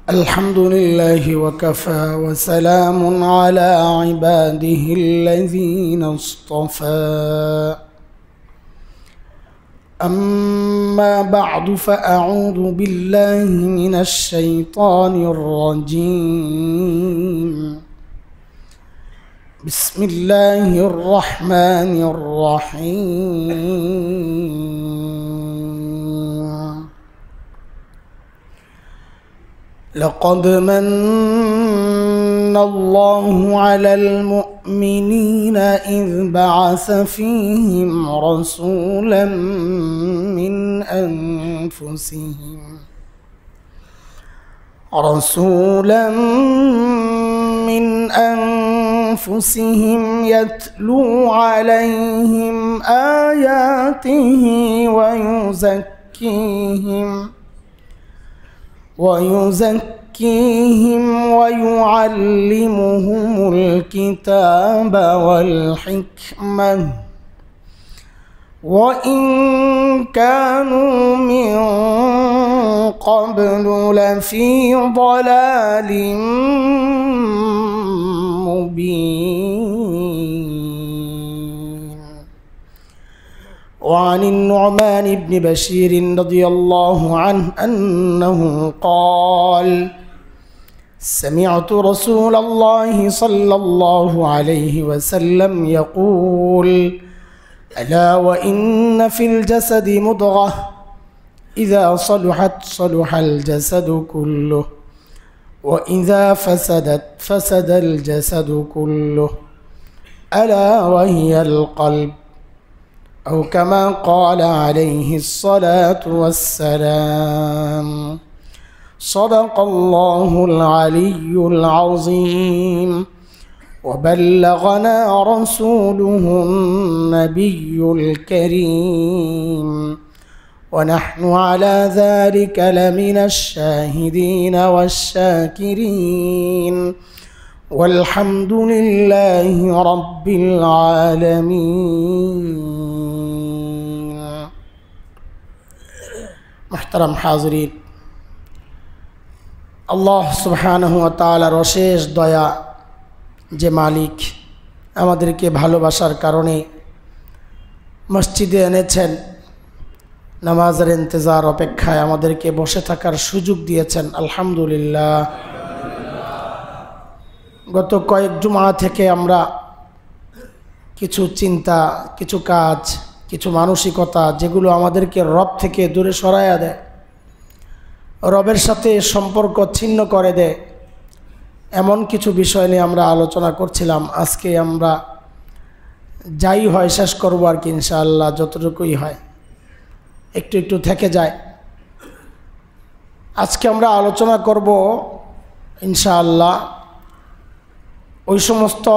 الحمد لله وكفى وسلام على عباده الذين اصطفى أما بعد فأعوذ بالله من الشيطان الرجيم بسم الله الرحمن الرحيم لقد من الله على المؤمنين إذ بعث فيهم رسولا من أنفسهم يتلو عليهم آياته ويزكيهم ويعلمهم الكتاب والحكمة وإن كانوا من قبل لفي ضلال مبين. وعن النعمان بن بشير رضي الله عنه أنه قال سمعت رسول الله صلى الله عليه وسلم يقول ألا وإن في الجسد مضغة إذا صلحت صلح الجسد كله وإذا فسدت فسد الجسد كله ألا وهي القلب أو كما قال عليه الصلاة والسلام. صدق الله العلي العظيم وبلغنا رسوله النبي الكريم ونحن على ذلك لمن الشاهدين والشاكرين والحمد لله رب العالمين. محترم حاضرين, আল্লাহ সুবহানাহু ওয়া তাআলার অশেষ দয়া যে মালিক আমাদেরকে ভালোবাসার কারণে মসজিদে এনেছেন, নামাজের ইন্তজার অপেক্ষায় আমাদেরকে বসে থাকার সুযোগ দিয়েছেন, আলহামদুলিল্লাহ। গত কয়েক জুমা থেকে আমরা কিছু চিন্তা, কিছু কাজ, কিছু মানসিকতা যেগুলো আমাদেরকে রব থেকে দূরে সরাইয়া দেয়, রবের সাথে সম্পর্ক ছিন্ন করে দেয়, এমন কিছু বিষয় নিয়ে আমরা আলোচনা করছিলাম। আজকে আমরা যাই হয় শেষ করবো আর কি, ইনশাআল্লাহ যতটুকুই হয়, একটু একটু থেকে যায়। আজকে আমরা আলোচনা করব ইনশাআল্লাহ ওই সমস্ত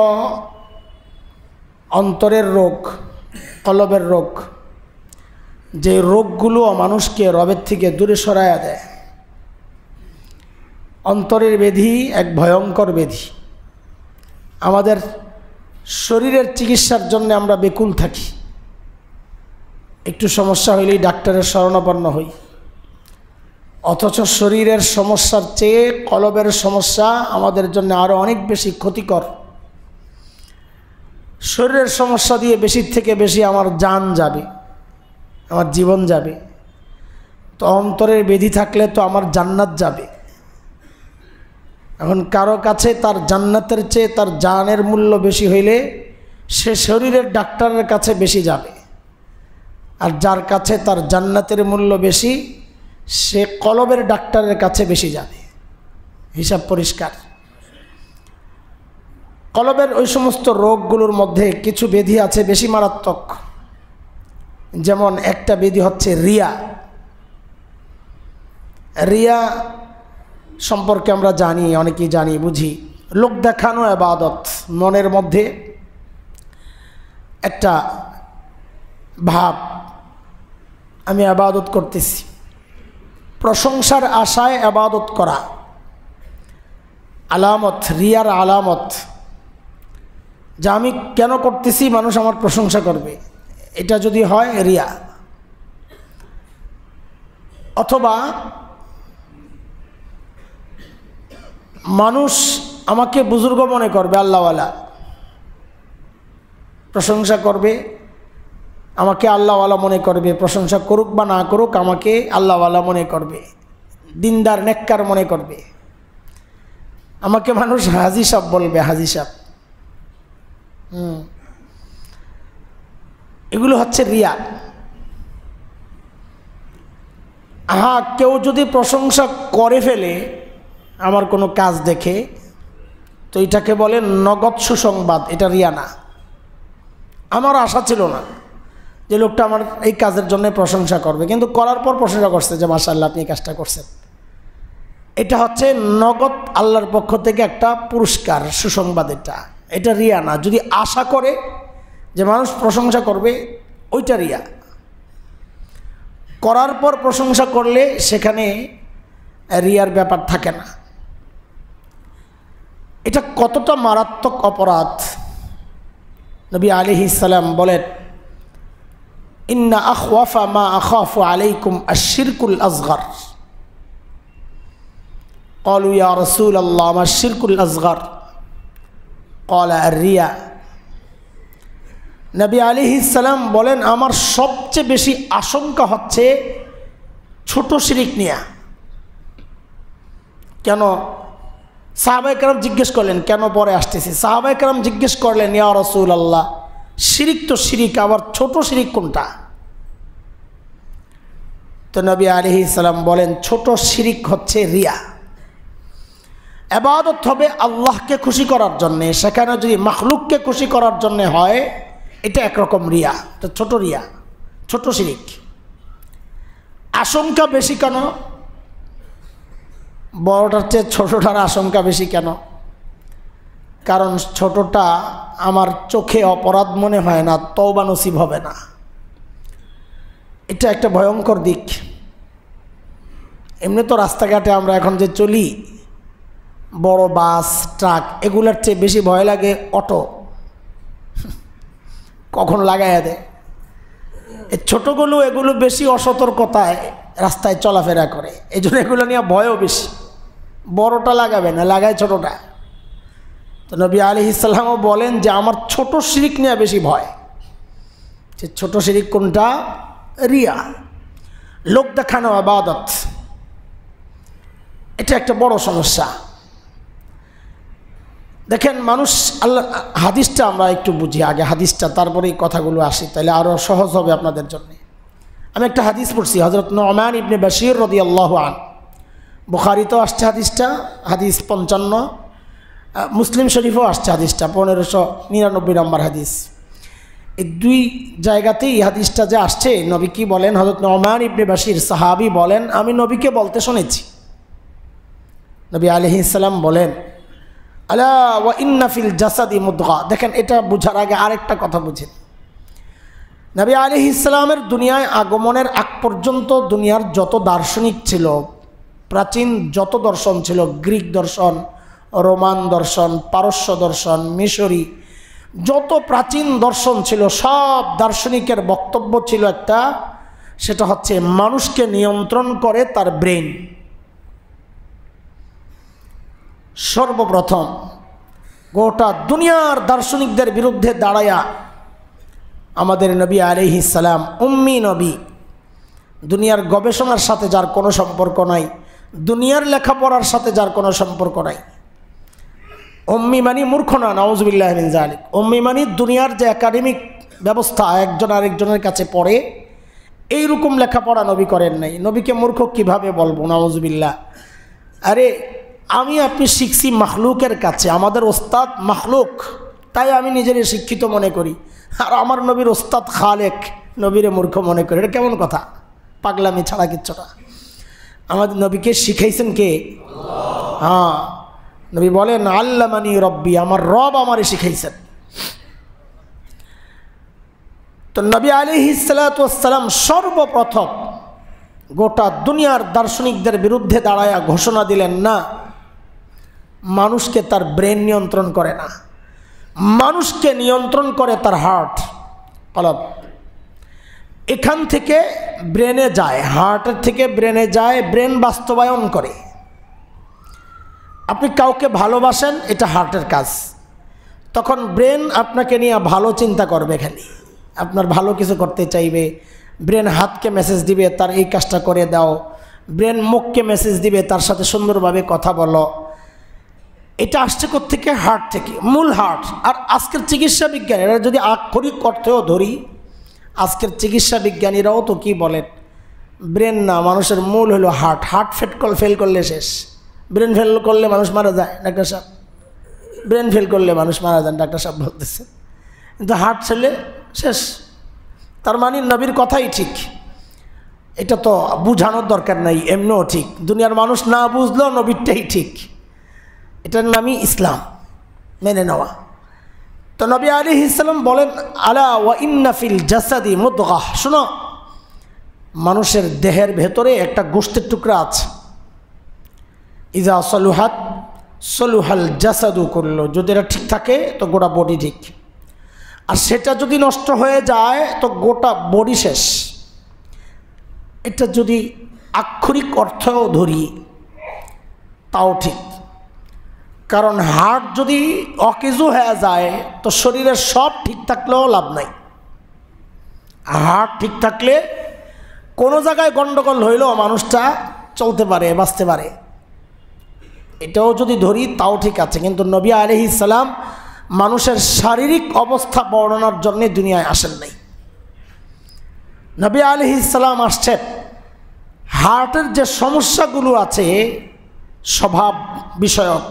অন্তরের রোগ, কলবের রোগ, যে রোগগুলো মানুষকে রবের থেকে দূরে সরাইয়া দেয়। অন্তরের ব্যাধি এক ভয়ঙ্কর ব্যাধি। আমাদের শরীরের চিকিৎসার জন্য আমরা বেকুল থাকি, একটু সমস্যা হইলেই ডাক্তারের শরণাপন্ন হই, অথচ শরীরের সমস্যার চেয়ে কলবের সমস্যা আমাদের জন্য আরও অনেক বেশি ক্ষতিকর। শরীরের সমস্যা দিয়ে বেশির থেকে বেশি আমার জান যাবে, আমার জীবন যাবে, তো অন্তরের ব্যাধি থাকলে তো আমার জান্নাত যাবে। এখন কারো কাছে তার জান্নাতের চেয়ে তার জানের মূল্য বেশি হইলে সে শরীরের ডাক্তারের কাছে বেশি যাবে, আর যার কাছে তার জান্নাতের মূল্য বেশি সে কলবের ডাক্তারের কাছে বেশি যাবে। হিসাব পরিষ্কার। কলবের ওই সমস্ত রোগগুলোর মধ্যে কিছু ব্যাধি আছে বেশি মারাত্মক। যেমন একটা ব্যাধি হচ্ছে রিয়া। রিয়া সম্পর্কে আমরা জানি, অনেকেই জানি, বুঝি। লোক দেখানো ইবাদত, মনের মধ্যে একটা ভাব, আমি ইবাদত করতেছি, প্রশংসার আশায় ইবাদত করা, আলামত, রিয়ার আলামত। যা আমি কেন করতেছি, মানুষ আমার প্রশংসা করবে, এটা যদি হয় রিয়া। অথবা মানুষ আমাকে বুজুর্গ মনে করবে, আল্লাহওয়ালা প্রশংসা করবে, আমাকে আল্লাহওয়ালা মনে করবে, প্রশংসা করুক বা না করুক আমাকে আল্লাহওয়ালা মনে করবে, দিনদার নেককার মনে করবে। আমাকে মানুষ হাজি সাহেব বলবে, হাজি সাহেব। এগুলো হচ্ছে রিয়া। কেউ যদি প্রশংসা করে ফেলে আমার কোনো কাজ দেখে, তো এটাকে বলে নগদ সুসংবাদ, এটা রিয়া না। আমার আশা ছিল না যে লোকটা আমার এই কাজের জন্য প্রশংসা করবে, কিন্তু করার পর প্রশংসা করছে যে মাশাআল্লাহ আপনি এই কাজটা করছেন। এটা হচ্ছে নগদ আল্লাহর পক্ষ থেকে একটা পুরস্কার, সুসংবাদ। এটা রিয়া না। যদি আশা করে যে মানুষ প্রশংসা করবে, ওইটা রিয়া। করার পর প্রশংসা করলে সেখানে রিয়ার ব্যাপার থাকে না। এটা কতটা মারাত্মক অপরাধ। নবী আলাইহিস সালাম বলেন, ইন্না আখওয়াফা মা আখাফু আলাইকুম আশ-শিরকুল আসগর। ক্বালু ইয়া রাসূলাল্লাহ মা আশ-শিরকুল আসগর? ক্বালা আর-রিয়া। নবী আলাইহিস সালাম বলেন, আমার সবচেয়ে বেশি আশঙ্কা হচ্ছে ছোট শিরিক নিয়া। কেন? সাহাবায়ে কেরাম জিজ্ঞেস করলেন, কেন পরে আসতেছি? সাহাবায়ে কেরাম জিজ্ঞেস করলেন, ইয়া রাসূলুল্লাহ, শিরিক তো শিরিক, আবার ছোট শিরিক কোনটা? তো নবী আলাইহিস সালাম বলেন, ছোট শিরিক হচ্ছে রিয়া। ইবাদত হবে আল্লাহকে খুশি করার জন্যে, সেখানে যদি মাখলুককে খুশি করার জন্যে হয়, এটা একরকম রিয়া, এটা ছোট রিয়া, ছোট শিরিক। আশঙ্কা বেশি কেন? বড়টার চেয়ে ছোটটার আশঙ্কা বেশি কেন? কারণ ছোটটা আমার চোখে অপরাধ মনে হয় না, তওবা নসিব হবে না। এটা একটা ভয়ঙ্কর দিক। এমনি তো রাস্তাঘাটে আমরা এখন যে চলি, বড় বাস, ট্রাক, এগুলোর চেয়ে বেশি ভয় লাগে অটো, কখন লাগাইয়া দেয়। এই ছোটোগুলো, এগুলো বেশি অসতর্কতায় রাস্তায় চলাফেরা করে, এই জন্য এগুলো নিয়ে ভয়ও বেশি। বড়টা লাগাবে না, লাগায় ছোটোটা। তো নবী আলাইহিস সালামও বলেন যে আমার ছোট শিরিক নিয়ে বেশি ভয়। যে ছোট শিরিক কোনটা? রিয়া, লোক দেখানো ইবাদত। এটা একটা বড় সমস্যা। দেখেন মানুষ, আল্লাহ হাদিসটা আমরা একটু বুঝি আগে, হাদিসটা, তারপরে এই কথাগুলো আসি, তাহলে আরও সহজ হবে আপনাদের জন্য। আমি একটা হাদিস পড়ছি, হযরত নু'মান ইবনে বাশীর রাদিয়াল্লাহু আনহু। বুখারীতেও আসছে হাদিসটা, হাদিস 55, মুসলিম শরীফেও আসছে হাদিসটা 1599 নম্বর হাদিস। এই দুই জায়গাতেই এই হাদিসটা যে আসছে, নবী কি বলেন? হযরত নু'মান ইবনে বাশীর সাহাবী বলেন, আমি নবীকে বলতে শুনেছি। নবী আলাইহিস সালাম বলেন, আলা ওয়া ইন্না ফিল জাসাদি মুদগা। দেখেন, এটা বুঝার আগে আরেকটা কথা বুঝেন। নবী আলাইহিস সালামের দুনিয়ায় আগমনের আগ পর্যন্ত দুনিয়ার যত দার্শনিক ছিল, প্রাচীন যত দর্শন ছিল, গ্রিক দর্শন, রোমান দর্শন, পারস্য দর্শন, মিশরি, যত প্রাচীন দর্শন ছিল, সব দার্শনিকের বক্তব্য ছিল একটা, সেটা হচ্ছে মানুষকে নিয়ন্ত্রণ করে তার ব্রেন। সর্বপ্রথম গোটা দুনিয়ার দার্শনিকদের বিরুদ্ধে দাঁড়ায়া আমাদের নবী আলাইহিস সালাম, উম্মি নবী, দুনিয়ার গবেষণার সাথে যার কোনো সম্পর্ক নাই, দুনিয়ার লেখাপড়ার সাথে যার কোনো সম্পর্ক নাই। উম্মি মানে মূর্খ না, নাউযুবিল্লাহি মিন যালিক। উম্মি মানে দুনিয়ার যে একাডেমিক ব্যবস্থা, একজন আরেকজনের কাছে পড়ে, এইরকম লেখাপড়া নবী করেন নাই। নবীকে মূর্খ কিভাবে বলবো? নাউযুবিল্লাহ। আরে আমি আপনি শিখছি মাখলুকের কাছে, আমাদের ওস্তাদ মাখলুক, তাই আমি নিজেরে শিক্ষিত মনে করি। আর আমার নবীর ওস্তাদ খালেক, নবীরে মূর্খ মনে করি। এটা কেমন কথা? পাগলামি ছাড়া কিচ্ছু না। আমাদের নবীকে শিখাইছেন কে? হ্যাঁ, নবী বলেন, আল্লামানি রব্বি, আমার রব আমারে শিখাইছেন। তো নবী আলাইহিস সালাতু ওয়াস সালাম সর্বপ্রথম গোটা দুনিয়ার দার্শনিকদের বিরুদ্ধে দাঁড়ায়া ঘোষণা দিলেন, না, মানুষকে তার ব্রেন নিয়ন্ত্রণ করে না, মানুষকে নিয়ন্ত্রণ করে তার হার্ট, কলব। এখান থেকে ব্রেনে যায়, হার্টের থেকে ব্রেনে যায়, ব্রেন বাস্তবায়ন করে। আপনি কাউকে ভালোবাসেন, এটা হার্টের কাজ। তখন ব্রেন আপনাকে নিয়ে ভালো চিন্তা করবে, খালি আপনার ভালো কিছু করতে চাইবে। ব্রেন হাতকে মেসেজ দিবে তার এই কাজটা করে দাও, ব্রেন মুখকে মেসেজ দিবে তার সাথে সুন্দরভাবে কথা বলো। এটা আসছে কোত্থেকে? হার্ট থেকে, মূল হার্ট। আর আজকের চিকিৎসা বিজ্ঞান, এরা যদি আক্ষরিক অর্থেও ধরি, আজকের চিকিৎসা বিজ্ঞানীরাও তো কি বলেন, ব্রেন না, মানুষের মূল হলো হার্ট। হার্ট ফেল করলে শেষ। ব্রেন ফেল করলে মানুষ মারা যায় ডাক্তার সাহেব, ব্রেন ফেল করলে মানুষ মারা যান ডাক্তার সাহেব বলতেছে, কিন্তু হার্ট ছেলে শেষ। তার মানে নবীর কথাই ঠিক, এটা তো বুঝানোর দরকার নাই, এমনিও ঠিক। দুনিয়ার মানুষ না বুঝলেও নবীরটাই ঠিক, এটার নামই ইসলাম, মেনে নেওয়া। তো নবী আলাইহিস সালাম বলেন, আলা ওয়া ইন্না ফিল জাসাদি মুদগাহ, শোনো, মানুষের দেহের ভেতরে একটা গোশতের টুকরা আছে, ইজা সলুহাত সলুহাল জাসাদু কুল্লু, যদি এটা ঠিক থাকে তো গোটা বডি ঠিক, আর সেটা যদি নষ্ট হয়ে যায় তো গোটা বডি শেষ। এটা যদি আক্ষরিক অর্থও ধরি তাও ঠিক, কারণ হার্ট যদি অকেজো হয়ে যায় তো শরীরের সব ঠিক থাকলেও লাভ নাই। হার্ট ঠিক থাকলে কোনো জায়গায় গণ্ডগোল হইলেও মানুষটা চলতে পারে, বাঁচতে পারে। এটাও যদি ধরি তাও ঠিক আছে, কিন্তু নবী আলাইহিস সালাম মানুষের শারীরিক অবস্থা বর্ণনার জন্য দুনিয়ায় আসেন নাই। নবী আলাইহিস সালাম আসছেন হার্টের যে সমস্যাগুলো আছে স্বভাব বিষয়ক,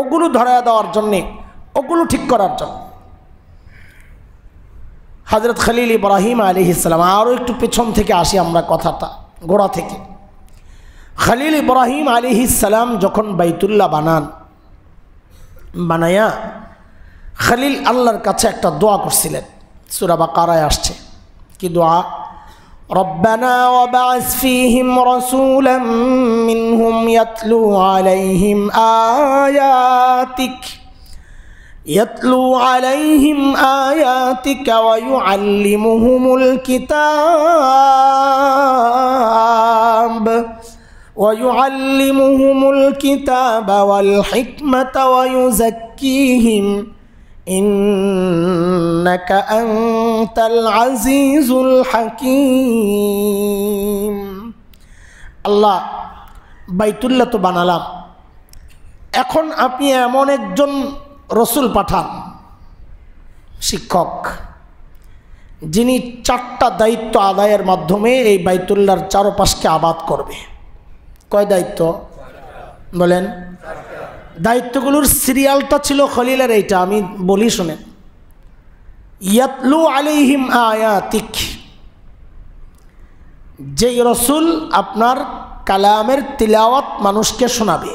ওগুলো ধরায় দেওয়ার জন্যে, ওগুলো ঠিক করার জন্য। হযরত খলিল ইব্রাহিম আলাইহিস সালাম, আরও একটু পেছন থেকে আসি আমরা কথাটা, গোড়া থেকে। খলিল ইব্রাহিম আলাইহিস সালাম যখন বাইতুল্লাহ বানায়া খলিল আল্লাহর কাছে একটা দোয়া করছিলেন, সূরা বাকারায় আসছে। কি দোয়া? রব্বানা ওয়াবআস ফীহিম রাসূলাম মিনহুম ইয়াতলু আলাইহিম আয়াতিকা ওয়া ইউআল্লিমুহুমুল কিতাব ওয়াল হিকমাতা ওয়া ইউযাক্কিহিম ইন্নাকা আনতাল আজিজুল হাকীম। আল্লাহ, বাইতুল্লাহ তো বানালাম, এখন আপনি এমন একজন রসুল পাঠান, শিক্ষক, যিনি 4টা দায়িত্ব আদায়ের মাধ্যমে এই বাইতুল্লাহর চারপাশকে আবাদ করবে। কয় দায়িত্ব বলেন? দায়িত্বগুলোর সিরিয়ালটা ছিল খলিলের এইটা, আমি বলি শুনেন। ইয়াতলু আলাইহিম আয়াতিক, যেই রসুল আপনার কালামের তিলাওয়াত মানুষকে শোনাবে।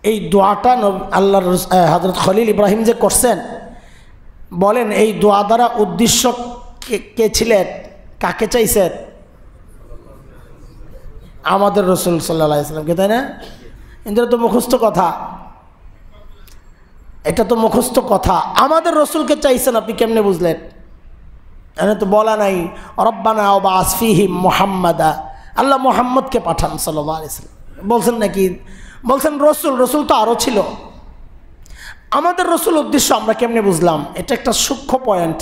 এই দোয়াটা আল্লাহর হযরত খলিল ইব্রাহিম যে করছেন, বলেন এই দোয়া দ্বারা উদ্দেশ্য কে ছিলেন, কাকে চাইছেন? আমাদের রসুল সাল্লাল্লাহু আলাইহি ওয়াসাল্লামকে, তাই না? এটা তো মুখস্থ কথা, এটা তো মুখস্থ কথা। আমাদের রসুলকে চাইছেন, আপনি কেমনে বুঝলেন? এখানে তো বলা নাই রব্বানা ওয়াবআস ফীহিম মুহাম্মাদা, আল্লাহ মুহাম্মদকে পাঠান সাল্লাল্লাহু আলাইহি ওয়াসাল্লাম বলছেন নাকি? বলছেন রসুল তো আরও ছিল। আমাদের রসুল উদ্দেশ্য আমরা কেমনে বুঝলাম? এটা একটা সূক্ষ্ম পয়েন্ট,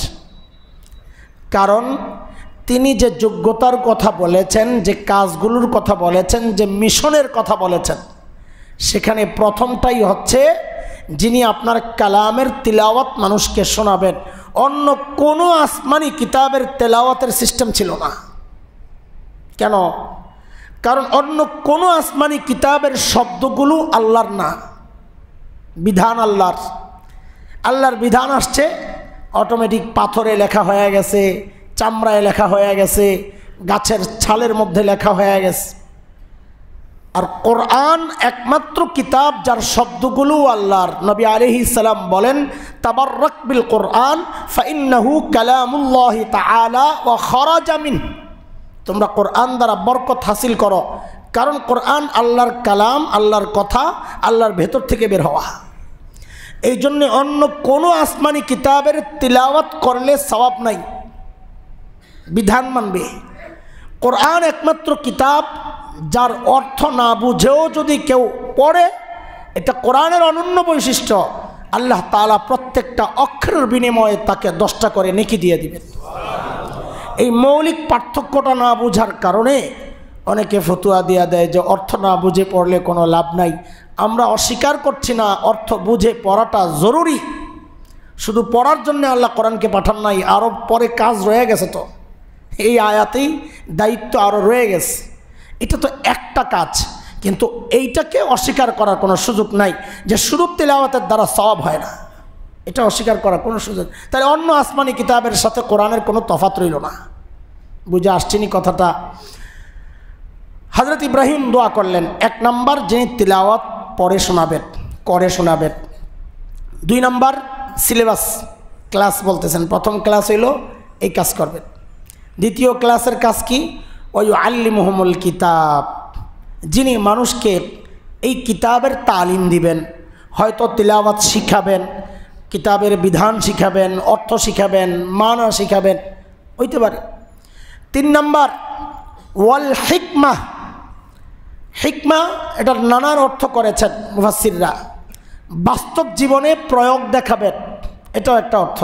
কারণ তিনি যে যোগ্যতার কথা বলেছেন, যে কাজগুলোর কথা বলেছেন, যে মিশনের কথা বলেছেন, সেখানে প্রথমটাই হচ্ছে যিনি আপনার কালামের তিলাওয়াত মানুষকে শোনাবেন। অন্য কোনো আসমানি কিতাবের তেলাওয়াতের সিস্টেম ছিল না। কেন? কারণ অন্য কোনো আসমানি কিতাবের শব্দগুলো আল্লাহর না, বিধান আল্লাহর। আল্লাহর বিধান আসছে অটোমেটিক পাথরে লেখা হয়ে গেছে, চামড়ায় লেখা হয়ে গেছে, গাছের ছালের মধ্যে লেখা হয়ে গেছে। আর কোরআন একমাত্র কিতাব যার শব্দগুলো আল্লাহর। নবী আলাইহিস সালাম বলেন, তাবাররাক বিল কোরআন ফাইন্নাহু কালামুল্লাহি তাআলা ওয়া খারাজা মিন, তোমরা কোরআন দ্বারা বরকত হাসিল করো, কারণ কোরআন আল্লাহর কালাম, আল্লাহর কথা, আল্লাহর ভেতর থেকে বের হওয়া। এই জন্য অন্য কোনো আসমানি কিতাবের তিলাওয়াত করলে সওয়াব নাই, বিধান মানবে। কোরআন একমাত্র কিতাব যার অর্থ না বুঝেও যদি কেউ পড়ে, এটা কোরআনের অনন্য বৈশিষ্ট্য, আল্লাহ তাআলা প্রত্যেকটা অক্ষরের বিনিময়ে তাকে 10টা করে নেকি দিয়ে দিবেন। এই মৌলিক পার্থক্যটা না বোঝার কারণে অনেকে ফতুয়া দিয়া দেয় যে অর্থ না বুঝে পড়লে কোনো লাভ নাই। আমরা অস্বীকার করছি না, অর্থ বুঝে পড়াটা জরুরি। শুধু পড়ার জন্য আল্লাহ কোরআনকে পাঠান নাই, আরও পরে কাজ রয়ে গেছে। তো এই আয়াতেই দায়িত্ব আরও রয়ে গেছে। এটা তো একটা কাজ, কিন্তু এইটাকে অস্বীকার করার কোনো সুযোগ নাই যে শুধু তিলাওয়াতের দ্বারা সওয়াব হয় না, এটা অস্বীকার করার কোনো সুযোগ। তাহলে অন্য আসমানি কিতাবের সাথে কোরআনের কোনো তফাৎ রইল না। বুঝে আসছেনি কথাটা? হযরত ইব্রাহিম দোয়া করলেন, 1 নম্বর যিনি তিলাওয়াত পড়ে শোনাবেন, করে শোনাবেন। 2 নম্বর সিলেবাস ক্লাস বলতেছেন, প্রথম ক্লাস হইল এই কাজ করবেন। দ্বিতীয় ক্লাসের কাজ কি? ওয়ায়ুআল্লিমুহুমুল কিতাব, যিনি মানুষকে এই কিতাবের তালিম দিবেন, হয়তো তিলাওয়াত শিখাবেন, কিতাবের বিধান শিখাবেন, অর্থ শিখাবেন, মানা শিখাবেন, হইতে পারে। 3 নম্বর ওয়াল হিকমা। হিকমা এটার নানান অর্থ করেছেন মুফাসসিররা। বাস্তব জীবনে প্রয়োগ দেখাবেন, এটাও একটা অর্থ।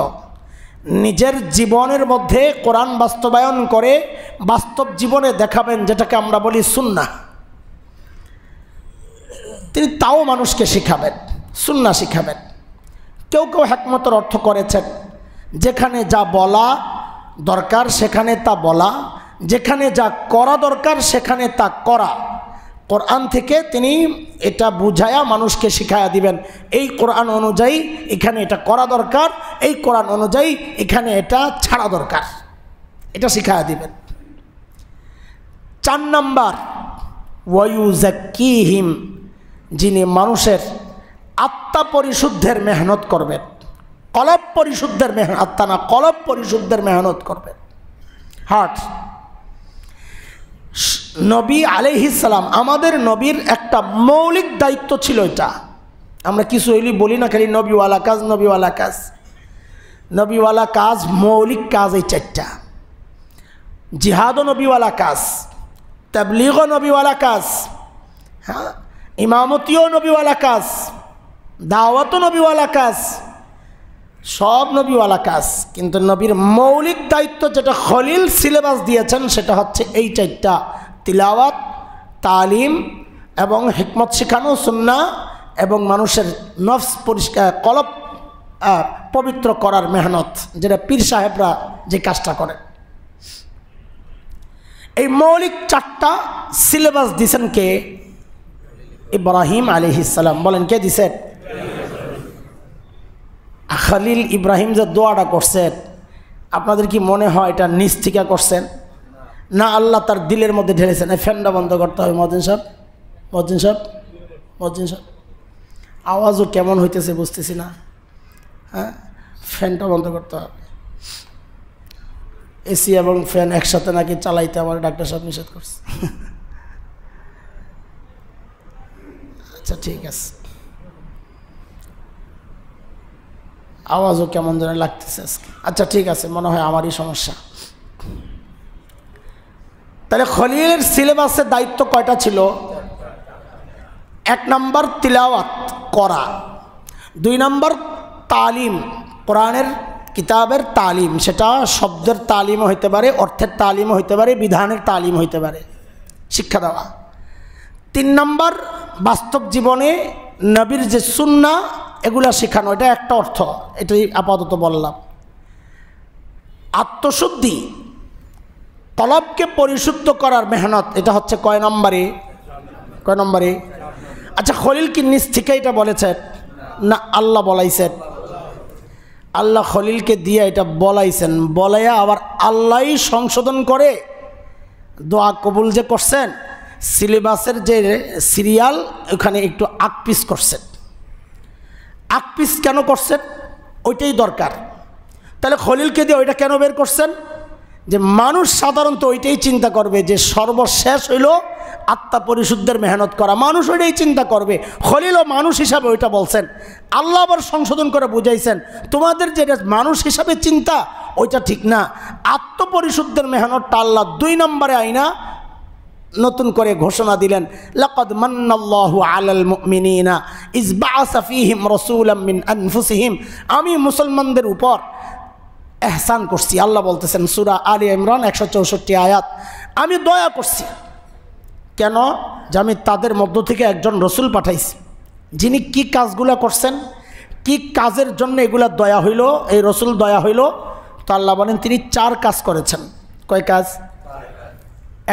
নিজের জীবনের মধ্যে কোরআন বাস্তবায়ন করে বাস্তব জীবনে দেখাবেন, যেটাকে আমরা বলি সুন্নাহ। তিনি তাও মানুষকে শিখাবেন, সুন্নাহ শিখাবেন। কেউ কেউ হিকমতের অর্থ করেছেন, যেখানে যা বলা দরকার সেখানে তা বলা, যেখানে যা করা দরকার সেখানে তা করা। কোরআন থেকে তিনি এটা বুঝায়া মানুষকে শিখায়া দিবেন, এই কোরআন অনুযায়ী এখানে এটা করা দরকার, এই কোরআন অনুযায়ী এখানে এটা ছাড়া দরকার, এটা শিখায়া দিবেন। 4 নম্বর ওয়ায়ুযাক্কিহিম, যিনি মানুষের আত্মা পরিশুদ্ধের মেহনত করবেন, কলব পরিশুদ্ধের মেহনত, আত্মা না কলব পরিশুদ্ধের মেহনত করবেন, হার্ট। নবী আলাইহিস সালাম, আমাদের নবীর একটা মৌলিক দায়িত্ব ছিল এটা। আমরা কিছু হইলি বলি না, খালি নবীওয়ালা কাজ, নবীওয়ালা কাজ। নবীওয়ালা কাজ, মৌলিক কাজ এই 4টা। জিহাদও নবীওয়ালা কাজ, তাবলীগও নবীওয়ালা কাজ, হ্যাঁ, ইমামতিও নবীওয়ালা কাজ, দাওয়াতও নবীওয়ালা কাজ, সব নবীওয়ালা কাজ। কিন্তু নবীর মৌলিক দায়িত্ব যেটা খলিল সিলেবাস দিয়েছেন সেটা হচ্ছে এই 4টা: তিলাওয়াত, তালিম এবং হিকমত শিখানো, সুন্নাহ এবং মানুষের নফস পরিষ্কার, কলব পবিত্র করার মেহনত, যেটা পীর সাহেবরা যে কাজটা করে। এই মৌলিক 4টা সিলেবাস দিয়েছেন কে? ইব্রাহিম আলাইহিস সালাম। বলেন কে দিছেন? খলিল ইব্রাহিম যে দোয়াটা করছেন, আপনাদের কি মনে হয় এটা নিজ থেকে করছেন না আল্লাহ তার দিলের মধ্যে ঢেলেছেন? এই ফ্যানটা বন্ধ করতে হবে মজিন সাহেব, মজিন সাহেব, মজিন সাহেব। আওয়াজও কেমন হইতেছে বুঝতেছি না। হ্যাঁ, ফ্যানটা বন্ধ করতে হবে। এসি এবং ফ্যান একসাথে নাকি চালাইতে আমার ডাক্তার সাহেব নিষেধ করছে। আচ্ছা ঠিক আছে, আওয়াজও কেমন যেন লাগতেছে আজকে। আচ্ছা ঠিক আছে, মনে হয় আমারই সমস্যা। তাহলে খলিলের সিলেবাসের দায়িত্ব কয়টা ছিল? 1 নম্বর তিলাওয়াত করা, 2 নম্বর তালিম, কোরআনের কিতাবের তালিম, সেটা শব্দের তালিমও হইতে পারে, অর্থের তালিমও হইতে পারে, বিধানের তালিম হইতে পারে, শিক্ষা দেওয়া। 3 নম্বর বাস্তব জীবনে নবীর যে সুন্নাহ এগুলা শেখানো, এটা একটা অর্থ, এটাই আপাতত বললাম। আত্মশুদ্ধি, কলবকে পরিশুদ্ধ করার মেহনত, এটা হচ্ছে কয় নম্বরে? কয় নম্বরে? আচ্ছা, খলিল কি নিজ থেকে এটা বলেছেন না আল্লাহ বলাইছেন? আল্লাহ খলিলকে দিয়ে এটা বলাইছেন, বলাইয়া আবার আল্লাহই সংশোধন করে দোয়া কবুল যে করছেন, সিলেবাসের যে সিরিয়াল ওখানে একটু আকপিস করছেন। আকপিস কেন করছেন? ওইটাই দরকার। তাহলে খলিলকে দিয়ে ওইটা কেন বের করছেন? যে মানুষ সাধারণত ওইটাই চিন্তা করবে যে সর্বশেষ হইল আত্মা পরিশুদ্ধের মেহনত করা, মানুষ ওইটাই চিন্তা করবে। খলিলও মানুষ হিসাবে ওইটা বলছেন, আল্লাহ আবার সংশোধন করে বুঝাইছেন তোমাদের যেটা মানুষ হিসাবে চিন্তা ওইটা ঠিক না, আত্মপরিশুদ্ধের মেহনতটা আল্লাহ 2 নম্বরে আইনা নতুন করে ঘোষণা দিলেন, লাকাদ মান্নাল্লাহু আলাল মুমিনিনা ইজ বাআসা ফীহিম রাসূলাম মিন আনফুসিহিম। আমি মুসলমানদের উপর এহসান করছি। আল্লাহ বলতেছেন সূরা আলে ইমরান 164 আয়াত, আমি দয়া করছি। কেন? যে আমি তাদের মধ্য থেকে একজন রসুল পাঠাইছি, যিনি কি কাজগুলো করছেন, কি কাজের জন্য এগুলা দয়া হইল, এই রসুল দয়া হইল। তো আল্লাহ বলেন তিনি 4 কাজ করেছেন। কয় কাজ?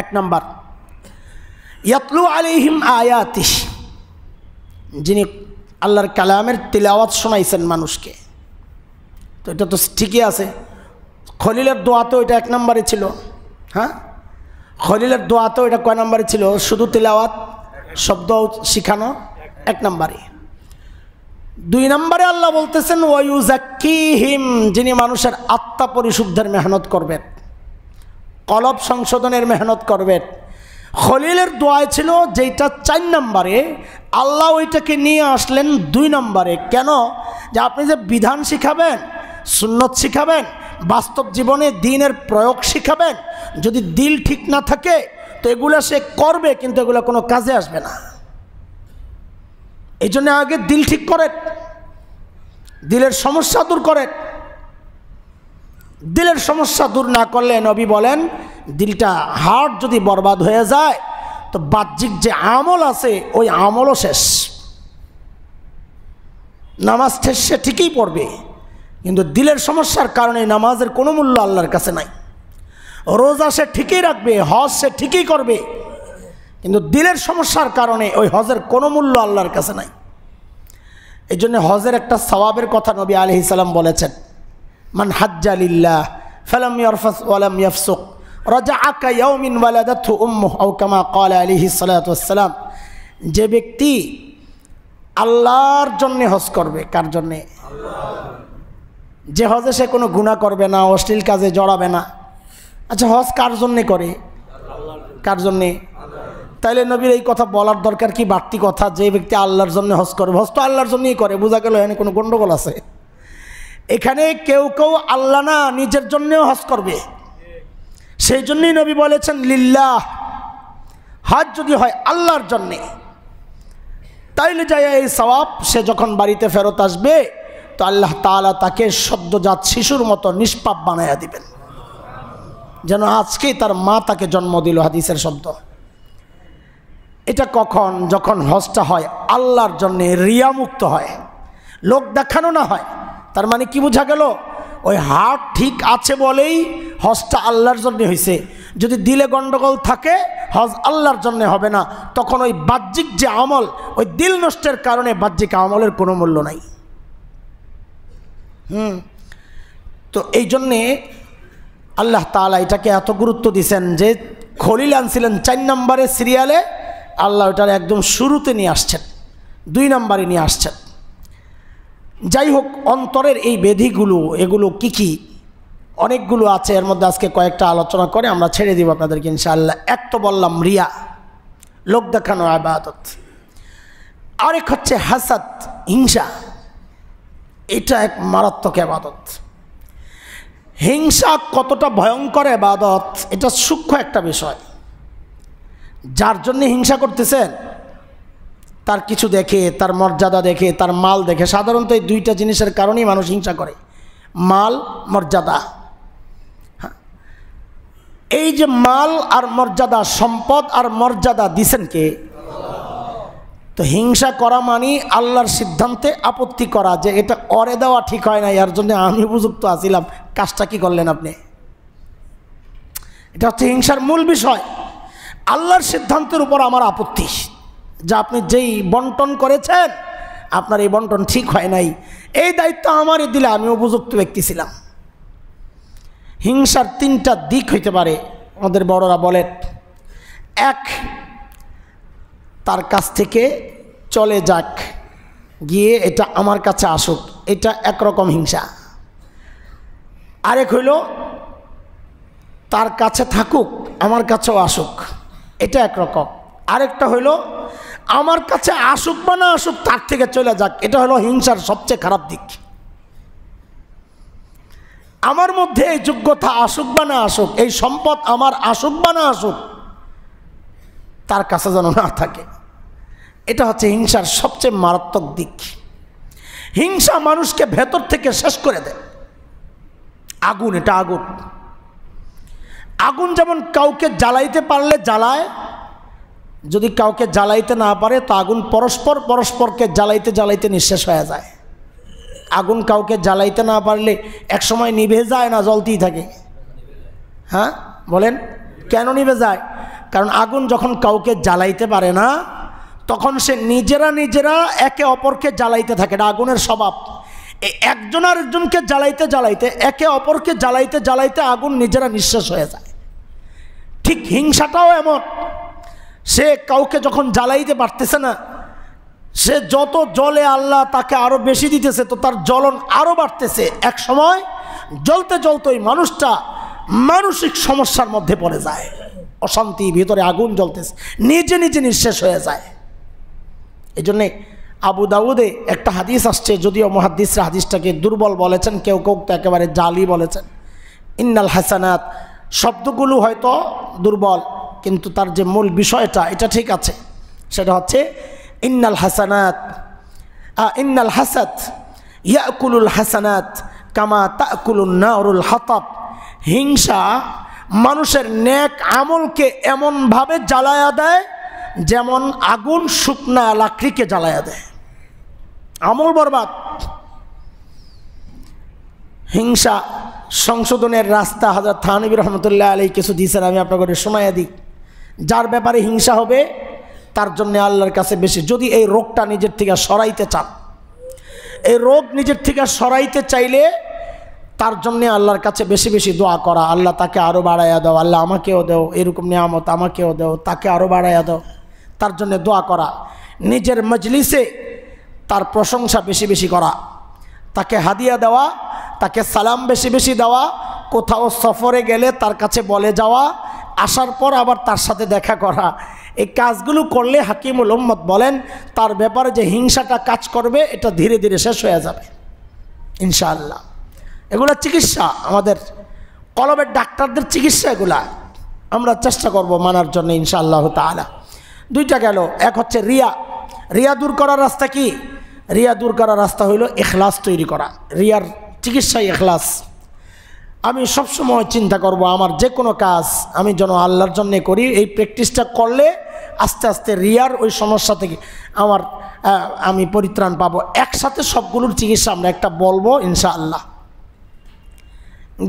1 নাম্বার, ইয়াতলু আলাইহিম আয়াতিহি, যিনি আল্লাহর কালামের তিলাওয়াত শোনাইছেন মানুষকে। তো এটা তো ঠিকই আছে। খলিলের দোয়া তো এটা 1 নম্বরে ছিল। হ্যাঁ, খলিলের দোয়া তো এটা কয় নম্বরে ছিল? শুধু তিলাওয়াত, শব্দ শিখানো 1 নম্বরে। 2 নম্বরে আল্লাহ বলতেছেন ওয়ায়ুযাক্কিহিম, যিনি মানুষের আত্মা পরিশুদ্ধের মেহনত করবেন, কলব সংশোধনের মেহনত করবেন। খলিলের দোয়া ছিল যেটা 4 নম্বরে, আল্লাহ ওইটাকে নিয়ে আসলেন 2 নম্বরে। কেন? যে আপনি যে বিধান শিখাবেন, সুন্নত শিখাবেন, বাস্তব জীবনে দ্বীনের প্রয়োগ শিখাবেন, যদি দিল ঠিক না থাকে তো এগুলো সে করবে কিন্তু এগুলো কোনো কাজে আসবে না। এই জন্য আগে দিল ঠিক করেন, দিলের সমস্যা দূর করেন। দিলের সমস্যা দূর না করলে নবী বলেন দিলটা, হার্ট যদি বরবাদ হয়ে যায় তো বাহ্যিক যে আমল আছে ওই আমলও শেষ। নামাজ সে ঠিকই পড়বে কিন্তু দিলের সমস্যার কারণে নামাজের কোনো মূল্য আল্লাহর কাছে নাই। রোজা সে ঠিকই রাখবে, হজ সে ঠিকই করবে, কিন্তু দিলের সমস্যার কারণে ওই হজের কোনো মূল্য আল্লাহর কাছে নাই। এই জন্য হজের একটা সওয়াবের কথা নবী আলাইহিস সালাম বলেছেন, মান হাজ্জা লিল্লাহ ফালাম ইয়ারফাস ওয়ালাম ইয়াফসুক রাজাআ কায়াউমিন ওয়ালাদাতহু উম্মুহু আও কামা ক্বালা আলাইহিস সালাতু ওয়াস সালাম। যে ব্যক্তি আল্লাহর জন্য হজ করবে, কার জন্য? যে হজে সে কোনো গুনাহ করবে না, অশ্লীল কাজে জড়াবে না। আচ্ছা, হজ কার জন্যে করে? কার জন্যে? তাইলে নবীর এই কথা বলার দরকার কি বাড়তি কথা? যে ব্যক্তি আল্লাহর জন্য হজ করবে, হজ তো আল্লাহর জন্যই করে। বোঝা গেল এখানে কোনো গন্ডগোল আছে? এখানে কেউ কেউ আল্লাহ না, নিজের জন্যও হজ করবে। সেই জন্যই নবী বলেছেন লিল্লাহ। হজ যদি হয় আল্লাহর জন্যে, তাইলে যায় এই সওয়াব সে যখন বাড়িতে ফেরত আসবে তো আল্লাহ তাআলা তাকে সদ্যজাত শিশুর মতো নিষ্পাপ বানায়া দিবেন, যেন আজকেই তার মা তাকে জন্ম দিল। হাদিসের শব্দ এটা। কখন? যখন হজটা হয় আল্লাহর জন্যে, রিয়ামুক্ত হয়, লোক দেখানো না হয়। তার মানে কি বোঝা গেল? ওই হার্ট ঠিক আছে বলেই হজটা আল্লাহর জন্য হয়েছে। যদি দিলে গন্ডগোল থাকে হজ আল্লাহর জন্য হবে না, তখন ওই বাহ্যিক যে আমল, ওই দিল নষ্টের কারণে বাহ্যিক আমলের কোনো মূল্য নাই। তো এই জন্যে আল্লাহ তাআলা এটাকে এত গুরুত্ব দিয়েছেন যে খলিল আনছিলেন 4 নম্বরে সিরিয়ালে, আল্লাহ ওটার একদম শুরুতে নিয়ে আসছেন, 2 নম্বরে নিয়ে আসছেন। যাই হোক, অন্তরের এই ব্যাধিগুলো, এগুলো কি কি? অনেকগুলো আছে, এর মধ্যে আজকে কয়েকটা আলোচনা করে আমরা ছেড়ে দিব আপনাদেরকে ইনশাআল্লাহ। এক তো বললাম রিয়া, লোক দেখানো ইবাদত। আরেক হচ্ছে হাসাদ, হিংসা। এটা এক মারাত্মক ইবাদত। হিংসা কতটা ভয়ঙ্কর ইবাদত এটা সূক্ষ্ম একটা বিষয়। যার জন্য হিংসা করতেছেন তার কিছু দেখে, তার মর্যাদা দেখে, তার মাল দেখে। সাধারণত এই 2টা জিনিসের কারণেই মানুষ হিংসা করে, মাল, মর্যাদা। এই যে মাল আর মর্যাদা, সম্পদ আর মর্যাদা দিছেন কে? তো হিংসা করা মানে আল্লাহর সিদ্ধান্তে আপত্তি করা, যে এটা অরে দেওয়া ঠিক হয় না, এর জন্য আমি উপযুক্ত আছিলাম, কাজটা কি করলেন আপনি? এটা হচ্ছে হিংসার মূল বিষয়। আল্লাহর সিদ্ধান্তের উপর আমার আপত্তি, যা আপনি যেই বন্টন করেছেন আপনার এই বন্টন ঠিক হয় নাই, এই দায়িত্ব আমারই দিলে আমি উপযুক্ত ব্যক্তি ছিলাম। হিংসার 3টা দিক হইতে পারে, আমাদের বড়রা বলেন। 1, তার কাছ থেকে চলে যাক, গিয়ে এটা আমার কাছে আসুক, এটা একরকম হিংসা। আরেক হইল তার কাছে থাকুক, আমার কাছেও আসুক, এটা একরকম। আরেকটা হইল আমার কাছে আসুক বা না আসুক, তার থেকে চলে যাক, এটা হলো হিংসার সবচেয়ে খারাপ দিক। আমার মধ্যে এই যোগ্যতা আসুক বা না আসুক, এই সম্পদ আমার আসুক বা না আসুক, তার কাছে যেন না থাকে। এটা হচ্ছে হিংসার সবচেয়ে মারাত্মক দিক। হিংসা মানুষকে ভেতর থেকে শেষ করে দেয়। আগুন, এটা আগুন। আগুন যেমন কাউকে জ্বালাইতে পারলে জ্বালায়, যদি কাউকে জ্বালাইতে না পারে তো আগুন পরস্পরকে জ্বালাইতে জ্বালাইতে নিঃশেষ হয়ে যায়। আগুন কাউকে জ্বালাইতে না পারলে একসময় নিভে যায় না, জ্বলতেই থাকে। হ্যাঁ বলেন, কেন নিভে যায়? কারণ আগুন যখন কাউকে জ্বালাইতে পারে না তখন সে নিজেরা একে অপরকে জ্বালাইতে থাকে। এটা আগুনের স্বভাব। একজন আরেকজনকে জ্বালাইতে জ্বালাইতে, একে অপরকে জ্বালাইতে জ্বালাইতে আগুন নিজেরা নিঃশেষ হয়ে যায়। ঠিক হিংসাটাও এমন, সে কাউকে যখন জ্বালাইতে পারতেছে না, সে যত জ্বলে আল্লাহ তাকে আরো বেশি দিতেছে, তো তার জ্বলন আরো বাড়তেছে। এক সময় জ্বলতে জ্বলতেই মানুষটা মানসিক সমস্যার মধ্যে পড়ে যায়। অশান্তি, ভিতরে আগুন জ্বলতেছে, নিজে নিঃশেষ হয়ে যায়। এই জন্যে আবু দাউদে একটা হাদিস আসছে, যদিও মুহাদ্দিসরা হাদিসটাকে দুর্বল বলেছেন, কেউ কেউ তো একেবারে জালি বলেছেন। ইন্নাল হাসানাত শব্দগুলো হয়তো দুর্বল, কিন্তু তার যে মূল বিষয়টা এটা ঠিক আছে। সেটা হচ্ছে ইন্নাল হাসানাত ইন্নাল হাসাদ ইয়াকুলুল হাসানাত কামা তাকুলুন নারুল হাতাব। হিংসা মানুষের নেক আমলকে এমনভাবে জ্বালায়া দেয় যেমন আগুন শুকনা লাকড়িকে জ্বালায়া দেয়, আমল বরবাদ। হিংসা সংশোধনের রাস্তা হযরত থানবী রহমতুল্লাহ আলাইহি কিছু দিয়েছেন, আমি আপনাকে শোনাইয়া দিই। যার ব্যাপারে হিংসা হবে তার জন্য আল্লাহর কাছে বেশি, যদি এই রোগটা নিজের থেকে সরাইতে চান, এই রোগ নিজের থেকে সরাইতে চাইলে তার জন্য আল্লাহর কাছে বেশি বেশি দোয়া করা। আল্লাহ তাকে আরও বাড়াইয়া দাও, আল্লাহ আমাকেও দাও এরকম নিয়ামত, আমাকেও দাও, তাকে আরও বাড়াইয়া দাও, তার জন্য দোয়া করা। নিজের মজলিসে তার প্রশংসা বেশি বেশি করা, তাকে হাদিয়া দেওয়া, তাকে সালাম বেশি বেশি দেওয়া, কোথাও সফরে গেলে তার কাছে বলে যাওয়া, আসার পর আবার তার সাথে দেখা করা। এই কাজগুলো করলে হাকিমুল উম্মত বলেন তার ব্যাপারে যে হিংসাটা কাজ করবে এটা ধীরে ধীরে শেষ হয়ে যাবে ইনশাআল্লাহ। এগুলা চিকিৎসা, আমাদের কলবের ডাক্তারদের চিকিৎসা, এগুলা আমরা চেষ্টা করব মানার জন্য ইনশাআল্লাহ তাআলা। দুইটা গেল, এক হচ্ছে রিয়া। রিয়া দূর করার রাস্তা কি? রিয়া দূর করার রাস্তা হইল ইখলাস তৈরি করা। রিয়ার চিকিৎসাই ইখলাস। আমি সবসময় চিন্তা করব আমার যে কোনো কাজ আমি যেন আল্লাহর জন্য করি। এই প্র্যাকটিসটা করলে আস্তে আস্তে রিয়ার ওই সমস্যা থেকে আমি পরিত্রাণ পাবো। একসাথে সবগুলোর চিকিৎসা আমরা একটা বলবো ইনশাআল্লাহ।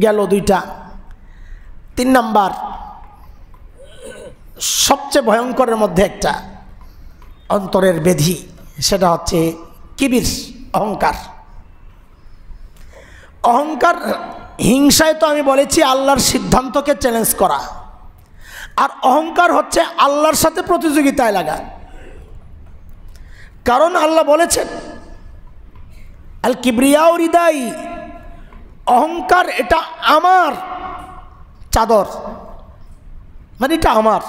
গেল দুইটা। 3 নাম্বার, সবচেয়ে ভয়ঙ্করের মধ্যে একটা অন্তরের ব্যাধি, সেটা হচ্ছে কিবির, অহংকার। অহংকার হিংসায় তো আমি বলেছি আল্লাহর সিদ্ধান্তকে চ্যালেঞ্জ করা, আর অহংকার হচ্ছে আল্লাহর সাথে প্রতিযোগিতায় লাগা। কারণ আল্লাহ বলেছেন আল কিবরিয়াউ রিদাই, অহংকার এটা আমার চাদর, মানে এটা আমার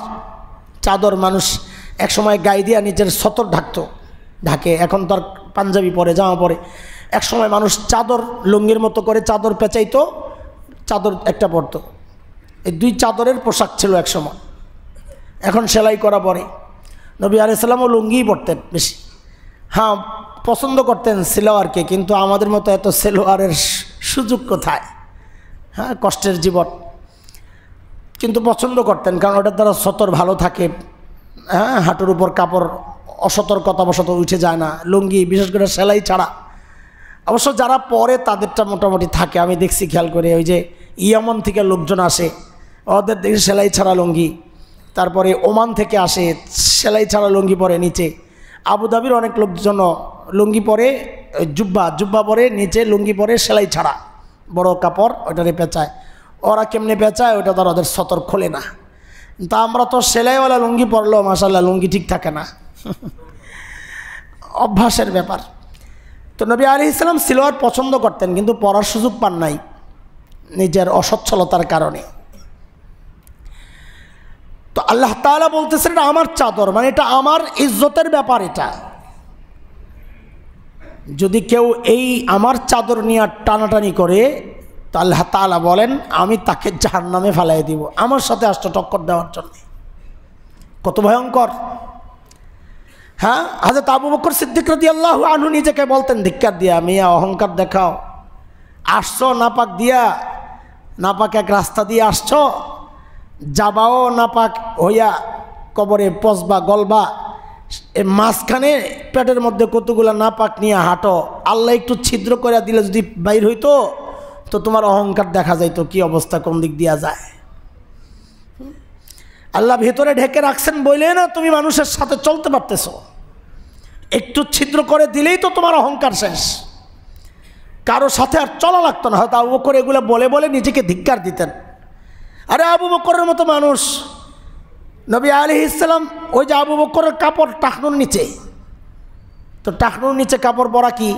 চাদর। মানুষ এক সময় গায়ে দিয়া নিজের সতর ঢাকে, এখন তো আর পাঞ্জাবি পরে, জামা পরে। এক সময় মানুষ চাদর লুঙ্গির মতো করে চাদর পেঁচাইতো, চাদর একটা পরতো। এই 2 চাদরের পোশাক ছিল এক সময়, এখন সেলাই করা পরে। নবী আলাইহিস সালামও লুঙ্গিই পরতেন বেশি। হ্যাঁ, পছন্দ করতেন সেলোয়ারকে, কিন্তু আমাদের মতো এত সেলোয়ারের সুযোগ কোথায়? হ্যাঁ, কষ্টের জীবন, কিন্তু পছন্দ করতেন, কারণ ওটার দ্বারা সতর ভালো থাকে। হ্যাঁ, হাঁটুর উপর কাপড় অসতর্কতাবশত উঠে যায় না। লুঙ্গি বিশেষ করে সেলাই ছাড়া, অবশ্য যারা পরে তাদেরটা মোটামুটি থাকে, আমি দেখছি খেয়াল করে। ওই যে ইয়ামন থেকে লোকজন আসে, ওদের দেখি সেলাই ছাড়া লুঙ্গি। তারপরে ওমান থেকে আসে, সেলাই ছাড়া লুঙ্গি পরে নিচে। আবুধাবির অনেক লোকজন লুঙ্গি পরে, জুব্বা পরে নিচে, লুঙ্গি পরে সেলাই ছাড়া বড় কাপড়, ওটারে পেঁচায়। ওরা কেমনে পেঁচায় ওটা ধর ওদের সতর খোলে না। তা আমরা তো সেলাইওয়ালা লুঙ্গি পরলেও মাশাআল্লাহ লুঙ্গি ঠিক থাকে না, অভ্যাসের ব্যাপার। তো নবী আলাইহিস সালাম সিলোয়ার পছন্দ করতেন, কিন্তু পরার সুযোগ পান নাই নিজের অসচ্ছলতার কারণে। তো আল্লাহ তাআলা বলতেছেন এটা আমার চাদর, মানে এটা আমার ইজ্জতের ব্যাপার। এটা যদি কেউ এই আমার চাদর নিয়ে টানাটানি করে, তো আল্লাহ তাআলা বলেন আমি তাকে জাহান্নামে ফেলাই দিব, আমার সাথে আসতো টক্কর দেওয়ার জন্য। কত ভয়ঙ্কর। হ্যাঁ, হযরত আবু বকর সিদ্দিক রাদিয়াল্লাহু আনহু নিজেকে বলতেন ধিক্কার দিয়া, মিয়া অহংকার দেখাও, আসছো নাপাক দিয়া, নাপাক এক রাস্তা দিয়ে আসছো, যাবাও নাপাক হইয়া কবরে পচবা গলবা, এ মাঝখানে পেটের মধ্যে কতগুলা নাপাক নিয়ে হাঁটো, আল্লাহ একটু ছিদ্র করে দিলে যদি বাইর হইতো তো তোমার অহংকার দেখা যাইতো কি অবস্থা, কোন দিক দিয়া যায়। আল্লাহ ভেতরে ঢেকে রাখছেন বইলে না তুমি মানুষের সাথে চলতে পারতেছো, একটু ছিদ্র করে দিলেই তো তোমার অহংকার শেষ, কারো সাথে আর চলা লাগতো না। হয়তো আবু বকর এগুলো বলে বলে নিজেকে ধিক্কার দিতেন। আরে আবু বকরের মতো মানুষ, নবী আলাইহিস সালাম, ওই যে আবু বকরের কাপড় টাকনুর নিচে, তো টাকনুর নিচে কাপড় পরা কি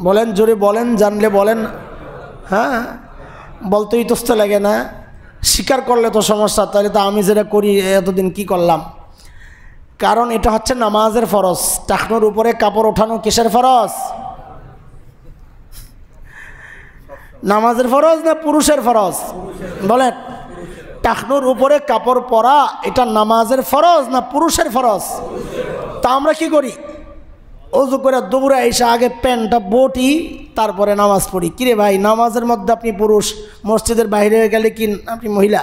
বলেন, জোরে বলেন, জানলে বলেন। হ্যাঁ, বলতেই তো লাগে না, স্বীকার করলে তো সমস্যা। তাহলে তো আমি যেটা করি এতদিন কি করলাম, কারণ এটা হচ্ছে নামাজের ফরজ। টাকনুর উপরে কাপড় ওঠানো কিসের ফরজ? নামাজের ফরজ না পুরুষের ফরজ? বলেন, টাকনুর উপরে কাপড় পরা এটা নামাজের ফরজ না পুরুষের ফরজ? তা আমরা কি করি, ওযু করে দৌড়ে এসে আগে প্যান্টটা বটি তারপরে নামাজ পড়ি। কিরে ভাই, নামাজের মধ্যে আপনি পুরুষ, মসজিদের বাইরে গেলে কি আপনি মহিলা?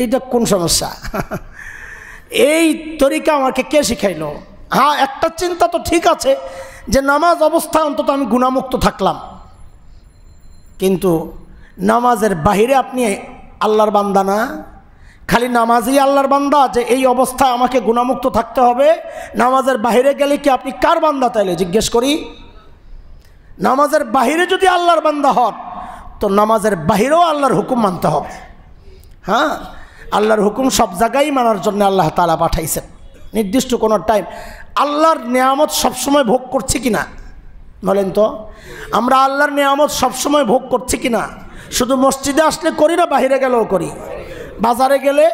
এইটা কোন সমস্যা? এই তরিকা আমাকে কে শিখাইলো? হ্যাঁ, একটা চিন্তা তো ঠিক আছে যে নামাজ অবস্থায় অন্তত আমি গুনাহমুক্ত থাকলাম, কিন্তু নামাজের বাহিরে আপনি আল্লাহর বান্দা না, খালি নামাজই আল্লাহর বান্দা যে এই অবস্থায় আমাকে গুনাহমুক্ত থাকতে হবে? নামাজের বাহিরে গেলে কি আপনি কার বান্দা তাইলে জিজ্ঞেস করি? নামাজের বাহিরে যদি আল্লাহর বান্দা হন তো নামাজের বাহিরেও আল্লাহর হুকুম মানতে হবে। হ্যাঁ, আল্লাহর হুকুম সব জায়গায় মানার জন্য আল্লাহ তাআলা পাঠাইছেন নির্দিষ্ট কোনো টাইম। আল্লাহর নিয়ামত সবসময় ভোগ করছি কিনা বলেন তো? আমরা আল্লাহর নিয়ামত সবসময় ভোগ করছি কিনা? শুধু মসজিদে আসলে করি না বাহিরে গেলেও করি? বাজারে গেলে,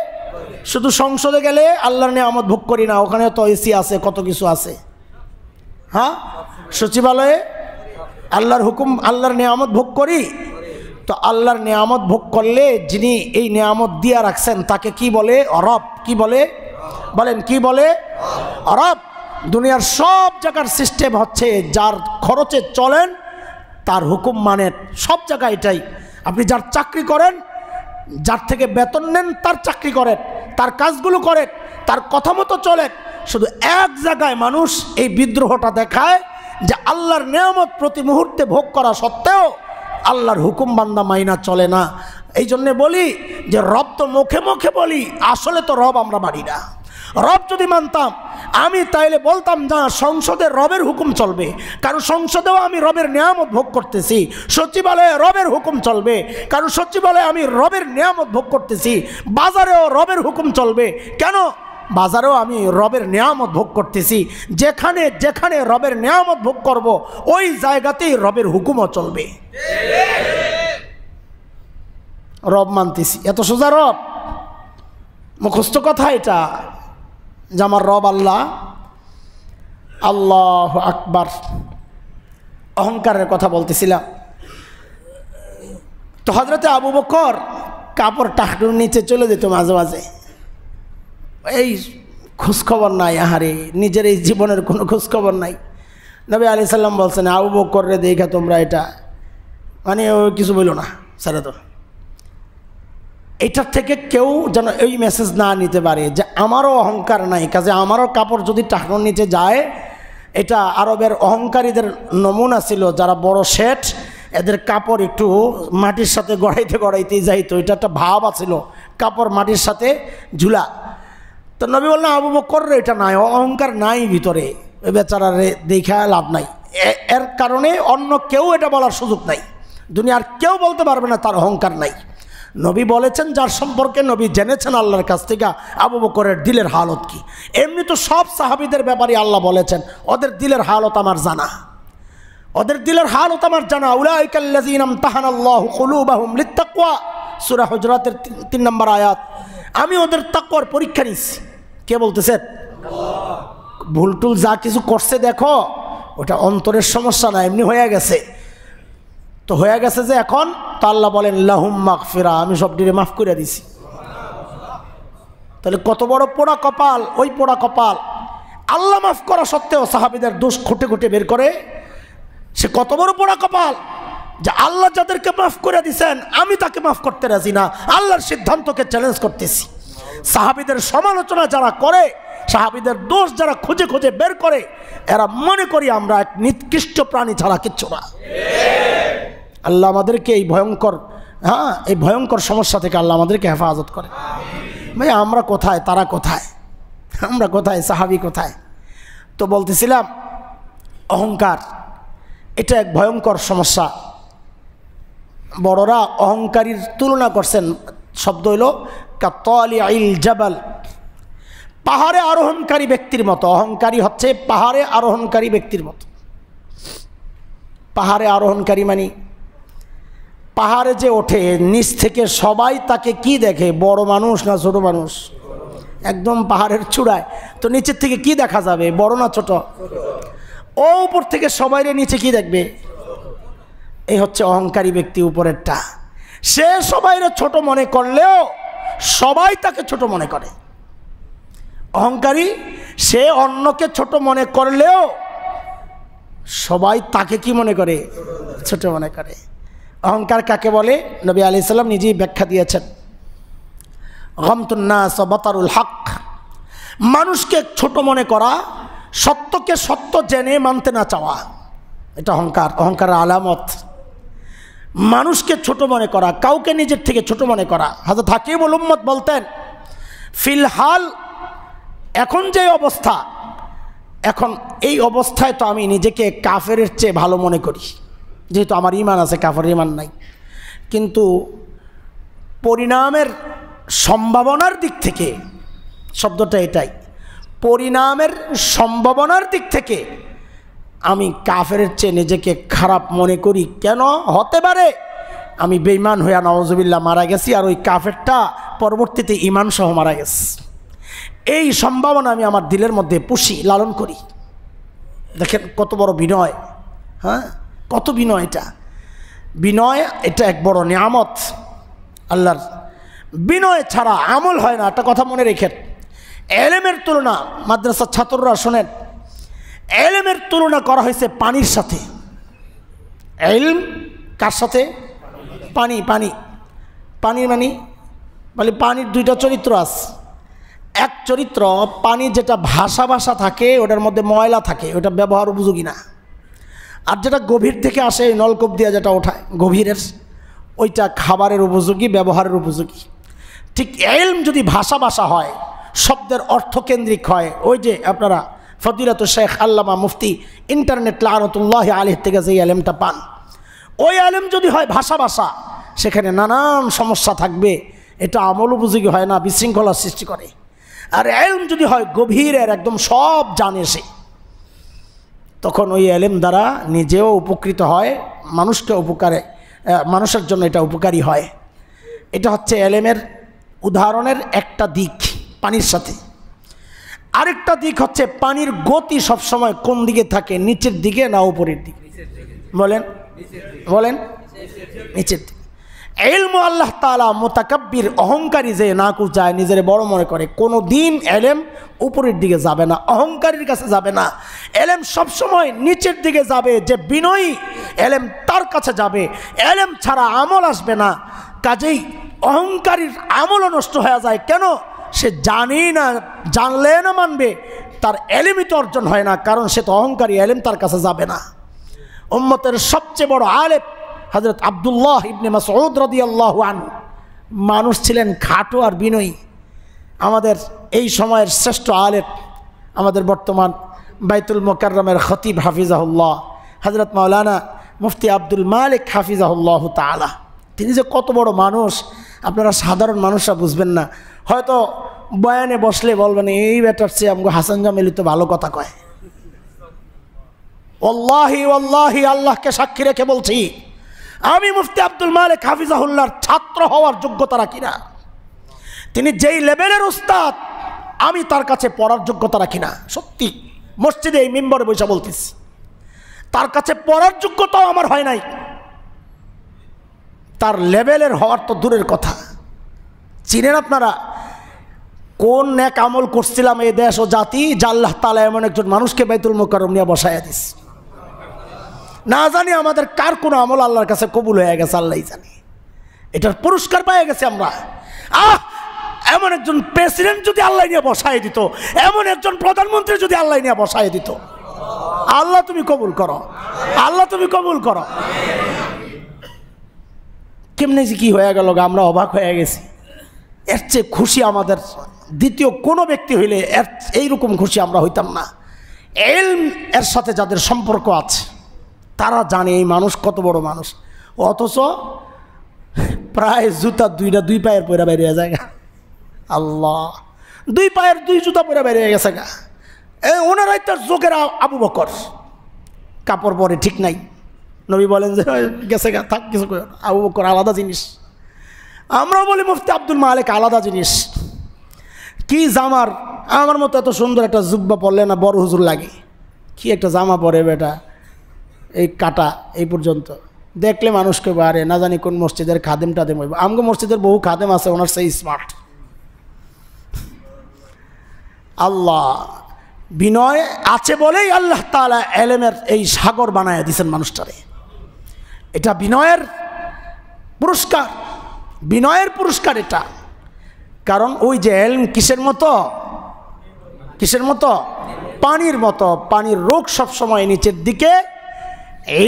শুধু সংসদে গেলে আল্লাহর নিয়ামত ভোগ করি না? ওখানে তো এসি আছে, কত কিছু আছে। হ্যাঁ, সচিবালয়ে আল্লাহর হুকুম, আল্লাহর নিয়ামত ভোগ করি। তো আল্লাহর নিয়ামত ভোগ করলে যিনি এই নিয়ামত দিয়া রাখছেন তাকে কি বলে? রব। কি বলে? বলেন, কি বলে? রব। দুনিয়ার সব জায়গার সিস্টেম হচ্ছে যার খরচে চলেন তার হুকুম মানেন, সব জায়গায় এটাই। আপনি যার চাকরি করেন, যার থেকে বেতন নেন তার চাকরি করেন, তার কাজগুলো করেন, তার কথা মতো চলেন। শুধু এক জায়গায় মানুষ এই বিদ্রোহটা দেখায় যে আল্লাহর নিয়ামত প্রতি মুহূর্তে ভোগ করা সত্ত্বেও আল্লাহর হুকুম বান্দা মাইনা চলে না। এই জন্যে বলি যে রব তো মুখে মুখে বলি, আসলে তো রব আমরা মানি না। রব যদি মানতাম আমি তাইলে বলতাম না সংসদে রবের হুকুম চলবে, কারণ সংসদেও আমি রবের নিয়ামত ভোগ করতেছি। সচিবালয়ে রবের হুকুম চলবে, কারণ সচিবালয়ে আমি রবের নিয়ামত ভোগ করতেছি। বাজারেও রবের হুকুম চলবে, কেন? বাজারেও আমি রবের নিয়ামত ভোগ করতেছি। যেখানে যেখানে রবের নিয়ামত ভোগ করব ওই জায়গাতেই রবের হুকুমও চলবে। রব মানতেছি, এত সোজা রব? মুখস্থ কথা এটা যে আমার রব আল্লাহ। আল্লাহু আকবার। অহংকারের কথা বলতেছিলাম। তো হযরতে আবু বকর কাপড় টাকনুর নিচে চলে যেত মাঝে মাঝে, এই খোঁজখবর নাই, আহারে নিজের এই জীবনের কোনো খোঁজখবর নাই। নবী আলাইহিস সালাম বলছেন, আবু বকর রে দেখা তোমরা এটা, মানে ও কিছু বললো না, ছেড়ে তো। এইটার থেকে কেউ যেন এই মেসেজ না নিতে পারে যে আমারও অহংকার নাই, কাজে আমারও কাপড় যদি টাকনুর নিচে যায়। এটা আরবের অহংকারীদের নমুনা ছিল, যারা বড় শেঠ, এদের কাপড় একটু মাটির সাথে গড়াইতে গড়াইতেই যাইতো। এটা একটা ভাব আছিল, কাপড় মাটির সাথে ঝুলা। তো নবী বললেন আবু বকর এটা নাই, অহংকার নাই ভিতরে, বেচারারে দেখা লাভ নাই। এর কারণে অন্য কেউ এটা বলার সুযোগ নাই, দুনিয়ার কেউ বলতে পারবে না তার অহংকার নাই। নবী বলেছেন যার সম্পর্কে নবী জেনেছেন আল্লাহর কাছ থেকে আবু বকরের দিলের হালত কি। এমনি তো সব সাহাবীদের ব্যাপারে আল্লাহ বলেছেন ওদের দিলের হালত আমার জানা, ওদের দিলের হালত আমার জানা। উলাইকাল্লাযীনা ইমতাহানাল্লাহু কুলুবাহুম লিত্তাকওয়া, সূরা হুজুরাতের 3 নম্বর আয়াত। আমি ওদের তাকওয়ার পরীক্ষা নিছি। কে বলতেছেন? আল্লাহ। ভুলটুল যা কিছু করছে দেখো, ওটা অন্তরের সমস্যা না, এমনি হয়ে গেছে। তো হয়ে গেছে যে এখন তো আল্লাহ বলেন লাহুম মাগফিরা, আমি সব ডিরে মাফ করে দিছি। তাহলে কত বড় পোড়া কপাল! ওই পোড়া কপাল আল্লাহ মাফ করা সত্ত্বেও সাহাবীদের দোষ খুঁটে খুঁটে বের করে। সে কত বড় পোড়া কপাল যে আল্লাহ যাদেরকে মাফ করে দিয়েছেন আমি তাকে মাফ করতে রাজি না, আল্লাহর সিদ্ধান্তকে চ্যালেঞ্জ করতেছি। সাহাবীদের সমালোচনা যারা করে, সাহাবীদের দোষ যারা খুঁজে খুঁজে বের করে, এরা মনে করি আমরা এক নিকৃষ্ট প্রাণী ছাড়া কিচ্ছু না। আল্লাহ আমাদেরকে এই ভয়ঙ্কর এই ভয়ঙ্কর সমস্যা থেকে আল্লাহ আমাদেরকে হেফাজত করে। ভাই আমরা কোথায়, তারা কোথায়? আমরা কোথায়, সাহাবী কোথায়? তো বলতেছিলাম অহংকার এটা এক ভয়ঙ্কর সমস্যা। বড়রা অহংকারীর তুলনা করছেন, শব্দ হইল কাতালিআল জাবাল, পাহাড়ে আরোহণকারী ব্যক্তির মতো। অহংকারী হচ্ছে পাহাড়ে আরোহণকারী ব্যক্তির মতো। পাহাড়ে আরোহণকারী মানে পাহাড়ে যে ওঠে নিচ থেকে সবাই তাকে কি দেখে, বড় মানুষ না ছোট মানুষ? একদম পাহাড়ের চূড়ায়, তো নিচের থেকে কি দেখা যাবে, বড় না ছোট? ও উপর থেকে সবাইরে নিচে কি দেখবে? এই হচ্ছে অহংকারী ব্যক্তি উপরেরটা। সে সবাইরে ছোট মনে করলেও সবাই তাকে ছোট মনে করে। অহংকারী সে অন্যকে ছোট মনে করলেও সবাই তাকে কি মনে করে? ছোট মনে করে। অহংকার কাকে বলে? নবী আলাইহিস সালাম নিজেই ব্যাখ্যা দিয়েছেন, গামতুন নাস ওয়া বাতারুল হক, মানুষকে ছোট মনে করা, সত্যকে সত্য জেনে মানতে না চাওয়া, এটা অহংকার, অহংকারের আলামত। মানুষকে ছোট মনে করা, কাউকে নিজের থেকে ছোট মনে করা। হযরত হাকিমুল উম্মত বলতেন, ফিলহাল এখন যে অবস্থা, এখন এই অবস্থায় তো আমি নিজেকে কাফেরের চেয়ে ভালো মনে করি, যেহেতু আমার ঈমান আছে, কাফেরের ঈমান নাই। কিন্তু পরিণামের সম্ভাবনার দিক থেকে, শব্দটা এটাই, পরিণামের সম্ভাবনার দিক থেকে আমি কাফেরের চেয়ে নিজেকে খারাপ মনে করি। কেন? হতে পারে আমি বেঈমান হইয়া নাউজুবিল্লাহ মারা গেছি, আর ওই কাফেরটা পরবর্তীতে ঈমান সহ মারা গেছে। এই সম্ভাবনা আমি আমার দিলের মধ্যে পুষি, লালন করি। দেখেন কত বড় বিনয়! কত বিনয়! এটা বিনয়, এটা এক বড় নিয়ামত আল্লাহর। বিনয় ছাড়া আমল হয় না, একটা কথা মনে রেখেন। এলেমের তুলনা, মাদ্রাসার ছাত্ররা শোনেন, এলেমের তুলনা করা হয়েছে পানির সাথে। এলম কার সাথে? পানি। পানি পানির মানে পানির দুইটা চরিত্র আছে। এক চরিত্র পানি, যেটা ভাসা ভাসা থাকে, ওটার মধ্যে ময়লা থাকে, ওটা ব্যবহার উপযোগী না। আর যেটা গভীর থেকে আসে, নলকূপ দিয়ে যেটা ওঠায় গভীরের, ওইটা খাবারের উপযোগী, ব্যবহারের উপযোগী। ঠিক এলম যদি ভাসা ভাসা হয়, শব্দের অর্থকেন্দ্রিক হয়, ওই যে আপনারা ফদিলাত শেখ আল্লামা মুফতি ইন্টারনেট লাআনাতুল্লাহি আলাইহি থেকে যে এলেমটা পান, ওই এলেম যদি হয় ভাষা ভাষা, সেখানে নানান সমস্যা থাকবে, এটা আমল উপযোগী হয় না, বিশৃঙ্খলার সৃষ্টি করে। আর এলম যদি হয় গভীরের, একদম সব জানে সে, তখন ওই এলেম দ্বারা নিজেও উপকৃত হয়, মানুষকে উপকারে, মানুষের জন্য এটা উপকারী হয়। এটা হচ্ছে এলেমের উদাহরণের একটা দিক পানির সাথে। আরেকটা দিক হচ্ছে পানির গতি সবসময় কোন দিকে থাকে, নিচের দিকে না উপরের দিকে? বলেন বলেন নিচের দিকে। ইলম আল্লাহ তাআলা মুতাকাব্বির, অহংকারী যে নাকুচ যায়, নিজের বড় মনে করে, কোনো দিন এলেম উপরের দিকে যাবে না, অহংকারীর কাছে যাবে না। এলেম সবসময় নিচের দিকে যাবে। যে বিনয়ী, এলেম তার কাছে যাবে। এলেম ছাড়া আমল আসবে না। কাজেই অহংকারীর আমলও নষ্ট হয়ে যায়। কেন? সে জানেই না, জানলে না মানবে, তার এলেমই তো অর্জন হয় না, কারণ সে তো অহংকারী, এলেম তার কাছে যাবে না। উম্মতের সবচেয়ে বড় আলেম হযরত আব্দুল্লাহ ইবনে মাসউদ রাদিয়াল্লাহু আনহু মানুষ ছিলেন খাটো আর বিনয়ী। আমাদের এই সময়ের শ্রেষ্ঠ আলেম, আমাদের বর্তমান বাইতুল মুকাররমের খতিব হাফিজাহুল্লাহ হযরত মাওলানা মুফতি আব্দুল মালিক হাফিজাহুল্লাহ তাআলা, তিনি যে কত বড় মানুষ আপনারা সাধারণ মানুষরা বুঝবেন না। হয়তো বয়ানে বসলে বলবেন, এই ব্যাটার চেয়ে আমগো হাসান জামিলি তো ভালো কথা কয়। ওয়াল্লাহি ওয়াল্লাহি, আল্লাহকে সাক্ষী রেখে বলছি, আমি মুফতি আব্দুল মালিক হাফিজাহুল্লাহর ছাত্র হওয়ার যোগ্যতা রাখি না। তিনি যেই লেভেলের উস্তাদ, আমি তার কাছে পড়ার যোগ্যতা রাখি না। সত্যি, মসজিদে এই মিম্বরে বসে বলতেছি, তার কাছে পড়ার যোগ্যতাও আমার হয় নাই। তার লেভেলের হওয়ার তো দূরের কথা। চিনেন আপনারা, কোন নেক আমল করছিলাম এই দেশ ও জাতি, যা আল্লাহ তাআলা এমন একজন মানুষকে বাইতুল মুকাররম নিয়ে বসায়া দিস। না জানি আমাদের কার কোন আমল আল্লাহর কাছে কবুল হয়ে গেছে, আল্লাহই জানে। এটার পুরস্কার পেয়ে গেছে আমরা। এমন একজন প্রেসিডেন্ট যদি আল্লাহ নিয়ে বসায় দিত, এমন একজন প্রধানমন্ত্রী যদি আল্লাহ নিয়ে বসায় দিত, আল্লাহ তুমি কবুল করো, আল্লাহ তুমি কবুল করো। কেমনে যে কি হয়ে গেল, আমরা অবাক হয়ে গেছি। এর চেয়ে খুশি আমাদের দ্বিতীয় কোনো ব্যক্তি হইলে এইরকম খুশি আমরা হইতাম না। ইলম এর সাথে যাদের সম্পর্ক আছে তারা জানে এই মানুষ কত বড় মানুষ, অথচ প্রায় জুতা দুই পায়ের পয়রা বেরিয়ে যায়। আল্লাহ, 2 পায়ের 2 জুতা পরে বেরিয়ে গেছে গা। ওনারাই তার যোগের আবু বকর, কাপড় পরে ঠিক নাই। নবী বলেন যে গেছে গা, থাক কিছু করে। আবু বকর আলাদা জিনিস। আমরাও বলি মুফতি আব্দুল মালিক আলাদা জিনিস। কি জামার, আমার মতো এত সুন্দর একটা জুব্বা পরলে না বড় হুজুর লাগে। কি একটা জামা পরে বেটা, এই কাটা এই পর্যন্ত দেখলে মানুষকে বাড়ে, না জানি কোন মসজিদের খাদেম টাদেম হইব। আমগো মসজিদের বহু খাদেম আছে, ওনার সেই স্মার্ট। আল্লাহ বিনয় আছে বলেই আল্লাহ তাআলা ইলমের এই সাগর বানায় দিয়েছেন মানুষটারে। এটা বিনয়ের পুরস্কার, বিনয়ের পুরস্কার এটা। কারণ ওই যে ইলম কিসের মতো, কিসের মতো? পানির মতো। পানির রোগ সবসময় নিচের দিকে,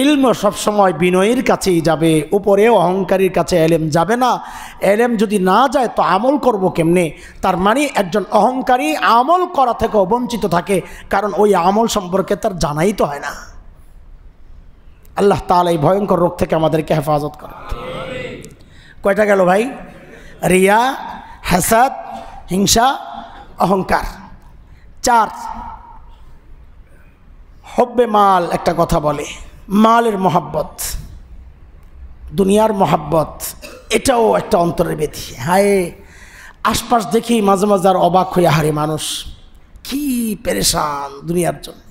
ইলম সবসময় বিনয়ের কাছেই যাবে, উপরে অহংকারীর কাছে ইলম যাবে না। ইলম যদি না যায় তো আমল করব কেমনে? তার মানে একজন অহংকারী আমল করা থেকেও বঞ্চিত থাকে, কারণ ওই আমল সম্পর্কে তার জানাই তো হয় না। আল্লাহ তাআলা এই ভয়ঙ্কর রোগ থেকে আমাদেরকে হেফাজত করে। কয়টা গেল ভাই? রিয়া, হাসাদ, হিংসা, অহংকার। 4 হব্বে মাল একটা কথা বলে, মালের মহাব্বত, দুনিয়ার মহাব্বত, এটাও একটা অন্তরের ব্যাধি। হায়, আশপাশ দেখি মাঝে মাঝে আর অবাক হয়ে হারে মানুষ কি পেরেশান দুনিয়ার জন্য,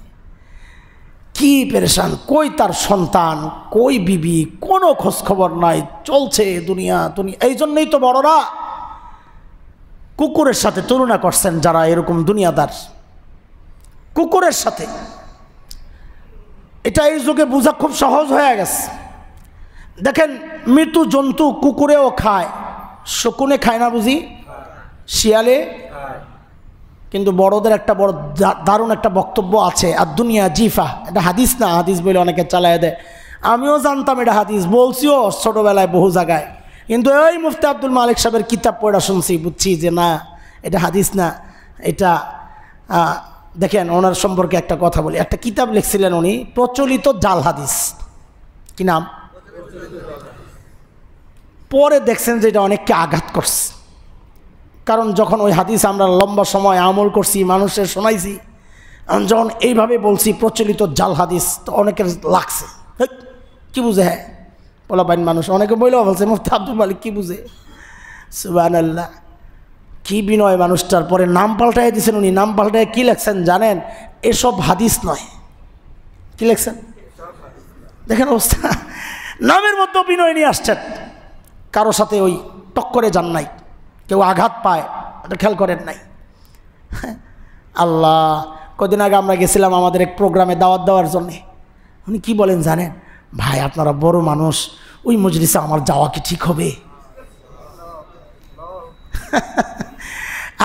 কি পেরেশান। কই তার সন্তান, কই বিবি, কোনো খোঁজখবর নাই, চলছে দুনিয়া দুনিয়া। এই জন্যই তো বড়রা কুকুরের সাথে তুলনা করছেন, যারা এরকম দুনিয়াদার, কুকুরের সাথে। এটা এই যুগে বোঝা খুব সহজ হয়ে গেছে। দেখেন, মৃত্যু জন্তু কুকুরেও খায়, শকুনে খায় না বুঝি, শিয়ালে। কিন্তু বড়দের একটা বড় দারুণ একটা বক্তব্য আছে, আর দুনিয়া জিফা। এটা হাদিস না, হাদিস বলে অনেকে চালায় দেয়। আমিও জানতাম এটা হাদিস, বলছিও ছোটোবেলায় বহু জায়গায়, কিন্তু ওই মুফতি আব্দুল মালিক সাহেবের কিতাব পড়া শুনছি, বুঝছি যে না এটা হাদিস না, এটা। দেখেন, ওনার সম্পর্কে একটা কথা বলি। একটা কিতাব লিখছিলেন উনি, প্রচলিত জাল হাদিস। কি নাম? পরে দেখছেন যে এটা অনেককে আঘাত করছে, কারণ যখন ওই হাদিস আমরা লম্বা সময় আমল করছি, মানুষের শোনাইছি, যখন এইভাবে বলছি প্রচলিত জাল হাদিস, তো অনেকের লাগছে কি বুঝে। হ্যাঁ, বলা বাইন মানুষ অনেকে বইলেও বলছে মুফতি আব্দুল মালিক কি বুঝে। সুবহানাল্লাহ, কি বিনয় মানুষটার। পরে নাম পাল্টাই দিয়েছেন উনি। নাম পাল্টায় কি লেখছেন জানেন? এসব হাদিস নয়। কি লেখছেন দেখেন অবস্থা। নামের মধ্যে বিনয় নিয়ে আসছেন, কারো সাথে ওই টক্করে যান নাই, কেউ আঘাত পায় এটা খেয়াল করেন নাই। আল্লাহ, কদিন আগে আমরা গেছিলাম আমাদের এক প্রোগ্রামে দাওয়াত দেওয়ার জন্যে। উনি কি বলেন জানেন? ভাই আপনারা বড় মানুষ, ওই মজলিসে আমার যাওয়া কি ঠিক হবে?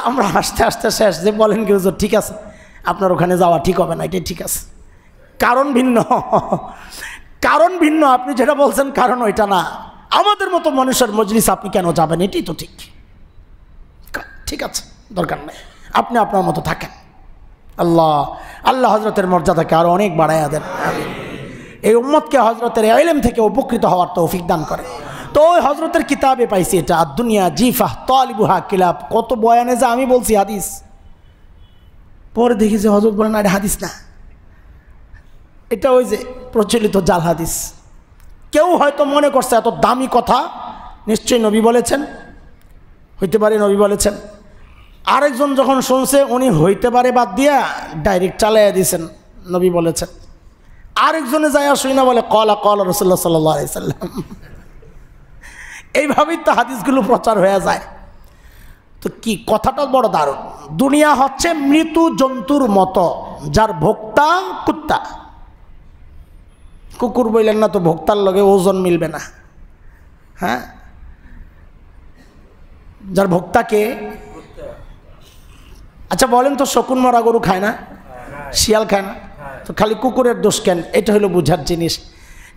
আমরা হাসতে হাসতে শেষ। যে বলেন কি হুজুর, ঠিক আছে, আপনার ওখানে যাওয়া ঠিক হবে না, এটাই ঠিক আছে। কারণ ভিন্ন, কারণ ভিন্ন। আপনি যেটা বলছেন কারণ ওইটা না। আমাদের মতো মানুষের মজলিস আপনি কেন যাবেন? এটাই তো ঠিক। ঠিক আছে, দরকার নেই, আপনি আপনার মতো থাকেন। আল্লাহ আল্লাহ হজরতের মর্যাদাকে আরও অনেক বাড়াইয়া দেন। এই উম্মতকে হজরতের ইলম থেকে উপকৃত হওয়ার তৌফিক দান করে। তো ওই হজরতের কিতাবে পাইছি এটা, দুনিয়া জিফা তালিবুহা কিলাব। কত বয়ানে যে আমি বলছি হাদিস, পরে দেখি যে হজরত বলেন এটা হাদিস না, এটা ওই যে প্রচলিত জাল হাদিস। কেউ হয়তো মনে করছে এত দামি কথা নিশ্চয়ই নবী বলেছেন, হইতে পারে নবী বলেছেন। আরেকজন যখন শুনছে উনি হইতে পারে বাদ দিয়া ডাইরেক্ট চালাইয়া দিয়েছেন নবী বলেছেন। আরেকজনে যায় শুই না বলে কলা কলা রাসূলুল্লাহ সাল্লাল্লাহু আলাইহি সাল্লাম। এইভাবেই তো হাদিসগুলো প্রচার হয়ে যায়। তো কি কথাটা বড় দারুণ। দুনিয়া হচ্ছে মৃত জন্তুর মতো, যার ভোক্তা কুত্তা। কুকুর বললেন না তো ভোক্তার লগে ওজন মিলবে না। হ্যাঁ, যার ভোক্তাকে। আচ্ছা বলেন তো, শকুন মরা গরু খায় না, শিয়াল খায় না, তো খালি কুকুরের দোষ কেন? এটা হলো বোঝার জিনিস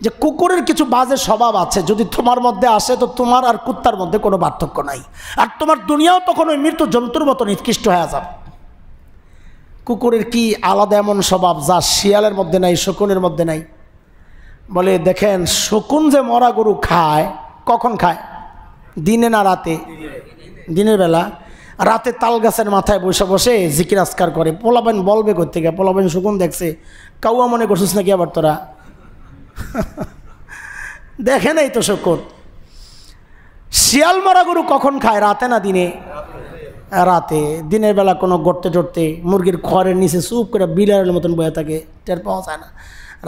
যে কুকুরের কিছু বাজে স্বভাব আছে, যদি তোমার মধ্যে আসে তো তোমার আর কুত্তার মধ্যে কোনো পার্থক্য নাই, আর তোমার দুনিয়াও তখন ওই মৃত জন্তুর মতো নিকৃষ্ট হয়ে যাবে। কুকুরের কি আলাদা এমন স্বভাব যা শিয়ালের মধ্যে নাই, শকুনের মধ্যে নাই? বলে দেখেন, শকুন যে মরা গরু খায়, কখন খায়? দিনে না রাতে? দিনের বেলা। রাতে তাল গাছের মাথায় বসে বসে জিকির আজকার করে। পোলাবেন বলবে করতে গিয়ে, পোলাবেন শকুন দেখছে, কাউয়া মনে করছিস নাকি আবার তোরা? দেখে নাই তো শকুন। শিয়াল মরা গরু কখন খায়? রাতে না দিনে? রাতে। দিনের বেলা কোনো গড়তে টড়তে মুরগির খড়ের নিচে চুপ করে বিলারের মতন বয়ে থাকে, টের পাওয়া যায় না।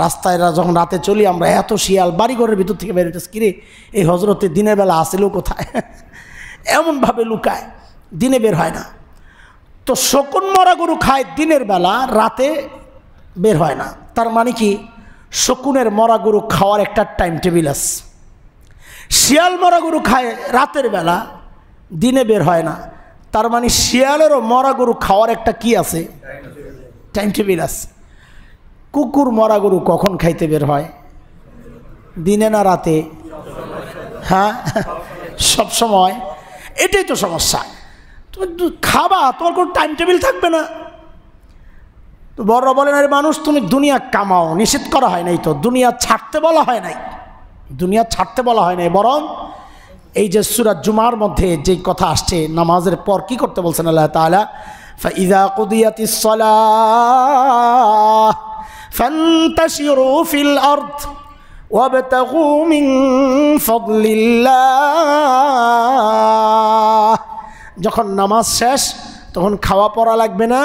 রাস্তায় যখন রাতে চলি আমরা, এত শিয়াল বাড়িঘরের ভিতর থেকে বেরোতেছে, কিরে এই হজরতে দিনের বেলা আসিল কোথায়? এমনভাবে লুকায়, দিনে বের হয় না। তো শকুন মরা গরু খায় দিনের বেলা, রাতে বের হয় না। তার মানে কি, শকুনের মরা গরু খাওয়ার একটা টাইম টেবিল আছে। শিয়াল মরা গরু খায় রাতের বেলা, দিনে বের হয় না। তার মানে শিয়ালেরও মরা গরু খাওয়ার একটা কি আছে, টাইম টেবিল আছে। কুকুর মরা গরু কখন খাইতে বের হয়? দিনে না রাতে? হ্যাঁ, সব সময়। এটাই তো সমস্যা। তুমি খাবা, তোমার কোনো টাইম টেবিল থাকবে না। তো বড়রা বলেন, আরে মানুষ তুমি দুনিয়া কামাও, নিষেধ করা হয় নাই তো, দুনিয়া ছাড়তে বলা হয় নাই, দুনিয়া ছাড়তে বলা হয় নাই, বরং এই যে সূরা জুমার মধ্যে যে কথা আসছে, নামাজের পর কি করতে বলছেন আল্লাহ তাআলা? ফাইযা কুদিয়াতিস সালাহ ফান্তাশিরু ফিল আরদ ওয়াবতাগু মিন ফাদলিল্লাহ। যখন নামাজ শেষ তখন খাওয়া পড়া লাগবে না,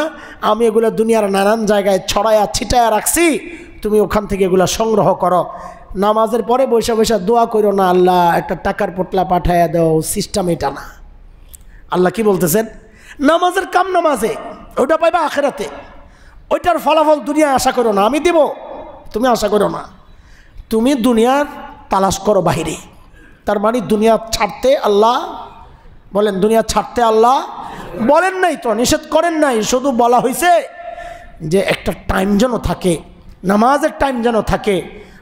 আমি এগুলো দুনিয়ার নানান জায়গায় ছড়ায়া ছিটায়া রাখছি, তুমি ওখান থেকে এগুলো সংগ্রহ করো। নামাজের পরে বসে বসে দোয়া করো না, আল্লাহ একটা টাকার পোটলা পাঠাইয়া দাও, সিস্টেম এটা না। আল্লাহ কি বলতেছেন? নামাজের কাম নামাজে, ওইটা পাইবা আখেরাতে, ওইটার ফলাফল দুনিয়ায় আশা করো না, আমি দেব, তুমি আশা করো না। তুমি দুনিয়ার তালাশ করো বাহিরে। তার মানে দুনিয়া ছাড়তে আল্লাহ বলেন, দুনিয়া ছাড়তে আল্লাহ বলেন নাই তো, নিষেধ করেন নাই, শুধু বলা হয়েছে যে একটা টাইম যেন থাকে, নামাজের টাইম যেন থাকে,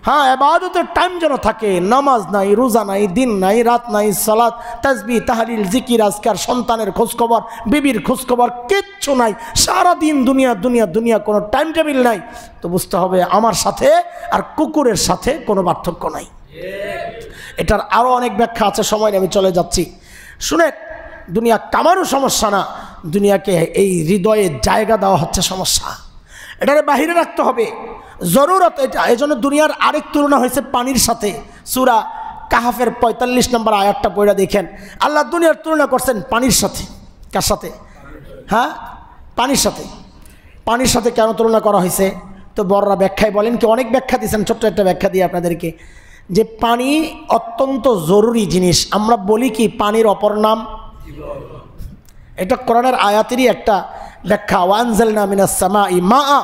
হ্যাঁ ইবাদতের টাইম যেন থাকে। নামাজ নাই, রোজা নাই, দিন নাই, রাত নাই, সালাত, তাসবিহ, তাহলিল, জিকির, আজকার, সন্তানের খোঁজখবর, বিবির খোঁজখবর, কিচ্ছু নাই। সারাদিন দুনিয়া দুনিয়া দুনিয়া, কোনো টাইম টেবিল নাই। তো বুঝতে হবে আমার সাথে আর কুকুরের সাথে কোনো পার্থক্য নাই। এটার আরও অনেক ব্যাখ্যা আছে, সময় আমি চলে যাচ্ছি। শুনে, দুনিয়া কামারও সমস্যা না, দুনিয়াকে এই হৃদয়ে জায়গা দেওয়া হচ্ছে সমস্যা। এটারে বাহিরে রাখতে হবে, জরুরত এটা। এই জন্য দুনিয়ার আরেক তুলনা হয়েছে পানির সাথে। সূরা কাহাফের 45 নম্বর আয়াতটা পড়ে দেখেন, আল্লাহ দুনিয়ার তুলনা করছেন পানির সাথে। কার সাথে? হ্যাঁ, পানির সাথে। পানির সাথে কেন তুলনা করা হয়েছে? তো বড়রা ব্যাখ্যায় বলেন কি, অনেক ব্যাখ্যা দিয়েছেন, ছোট্ট একটা ব্যাখ্যা দিয়ে আপনাদেরকে, যে পানি অত্যন্ত জরুরি জিনিস। আমরা বলি কি পানির অপর নাম, এটা কোরআনের আয়াতেরই একটা ব্যাখ্যা। ওয়ানজালনা মিনাস সামাই মাআ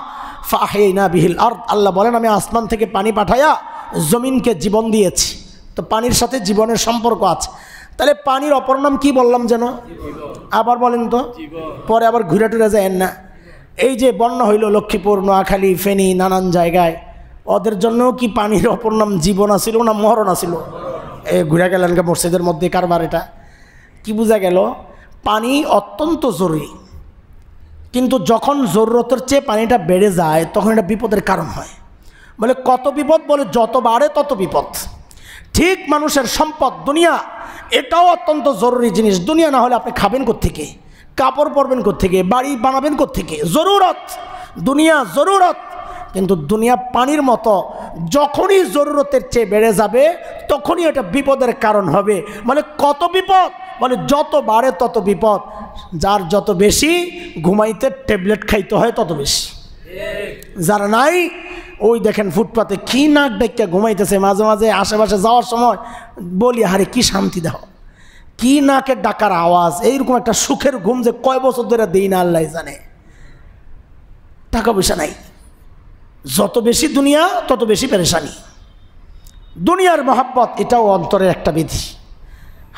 ফাআহইনা বিহিল আরদ। আল্লাহ বলেন, আমি আসমান থেকে পানি পাঠাইয়া জমিনকে জীবন দিয়েছি। তো পানির সাথে জীবনের সম্পর্ক আছে। তাহলে পানির অপর নাম কি বললাম যেন? আবার বলেন তো, পরে আবার ঘুরে টুরে যায় না। এই যে বন্যা হইল লক্ষ্মীপুর, নোয়াখালী, ফেনী, নানান জায়গায়, ওদের জন্যও কি পানির অপর নাম জীবন আসিল না মরণ আসিল? ঘুরে গেলেন মসজিদের মধ্যে কারবার। এটা কি বোঝা গেল? পানি অত্যন্ত জরুরি, কিন্তু যখন জরুরতের চেয়ে পানিটা বেড়ে যায় তখন এটা বিপদের কারণ হয়। বলে কত বিপদ? বলে যত বাড়ে তত বিপদ। ঠিক মানুষের সম্পদ দুনিয়া, এটাও অত্যন্ত জরুরি জিনিস। দুনিয়া না হলে আপনি খাবেন কোত্থেকে, কাপড় পরবেন কোত্থেকে, বাড়ি বানাবেন কোত্থেকে? জরুরত, দুনিয়া জরুরত। কিন্তু দুনিয়া পানির মতো, যখনই জরুরতের চেয়ে বেড়ে যাবে তখনই এটা বিপদের কারণ হবে। মানে কত বিপদ? বলে যত বাড়ে তত বিপদ। যার যত বেশি, ঘুমাইতে ট্যাবলেট খাইতে হয় তত বেশি। যার নাই, ওই দেখেন ফুটপাতে কি নাক ডেকে ঘুমাইতেছে। মাঝে মাঝে আশেপাশে যাওয়ার সময় বলি, আরে কি শান্তি দাও, কি নাকের ডাকার আওয়াজ, এইরকম একটা সুখের ঘুম যে কয় বছর ধরে দেই না আল্লাহ জানে। টাকা পয়সা নাই, যত বেশি দুনিয়া তত বেশি পেরেশানি। দুনিয়ার মহাব্বত, এটাও অন্তরের একটা বিধি।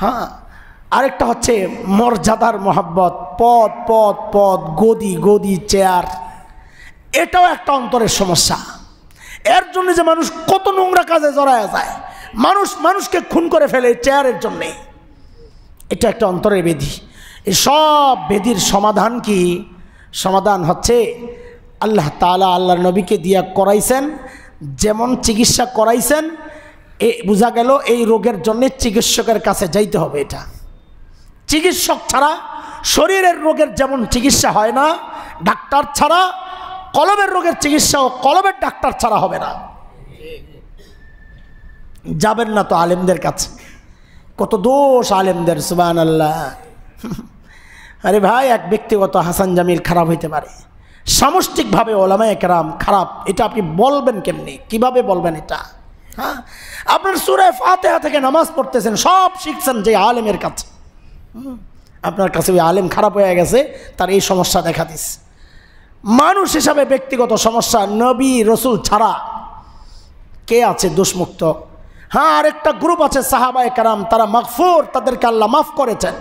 হ্যাঁ, আরেকটা হচ্ছে মর্যাদার মহাব্বত, পদ পদ পদ, গদি গদি, চেয়ার, এটাও একটা অন্তরের সমস্যা। এর জন্য যে মানুষ কত নোংরা কাজে জড়ায় যায়, মানুষকে খুন করে ফেলে চেয়ারের জন্যে, এটা একটা অন্তরের বেধি। এই সব বেধির সমাধান কি? সমাধান হচ্ছে আল্লাহ তাআলা আল্লাহর নবীকে দিয়া করাইছেন, যেমন চিকিৎসা করাইছেন। বোঝা গেল এই রোগের জন্য চিকিৎসকের কাছে যাইতে হবে। এটা চিকিৎসক ছাড়া শরীরের রোগের যেমন চিকিৎসা হয় না, ডাক্তার ছাড়া কলবের রোগের চিকিৎসা ও কলবের ডাক্তার ছাড়া হবে না। যাবেন না তো আলেমদের কাছে, কত দোষ আলেমদের, সুবহানাল্লাহ। আরে ভাই, এক ব্যক্তিগত হাসান জামিল খারাপ হইতে পারে, সামষ্টিকভাবে ওলামায়ে কেরাম খারাপ, এটা আপনি বলবেন কেমনি, কিভাবে বলবেন এটা? হ্যাঁ, আপনার সূরা ফাতিহা থেকে নামাজ পড়তেছেন, সব শিখছেন যে আলেমের কাছে, আপনার কাছে ওই আলেম খারাপ হয়ে গেছে, তার এই সমস্যা দেখা দিচ্ছে। মানুষ হিসাবে ব্যক্তিগত সমস্যা, নবী রসুল ছাড়া কে আছে দোষমুক্ত? হ্যাঁ, আরেকটা গ্রুপ আছে সাহাবায়ে কেরাম, তারা মাগফুর, তাদেরকে আল্লাহ মাফ করেছেন,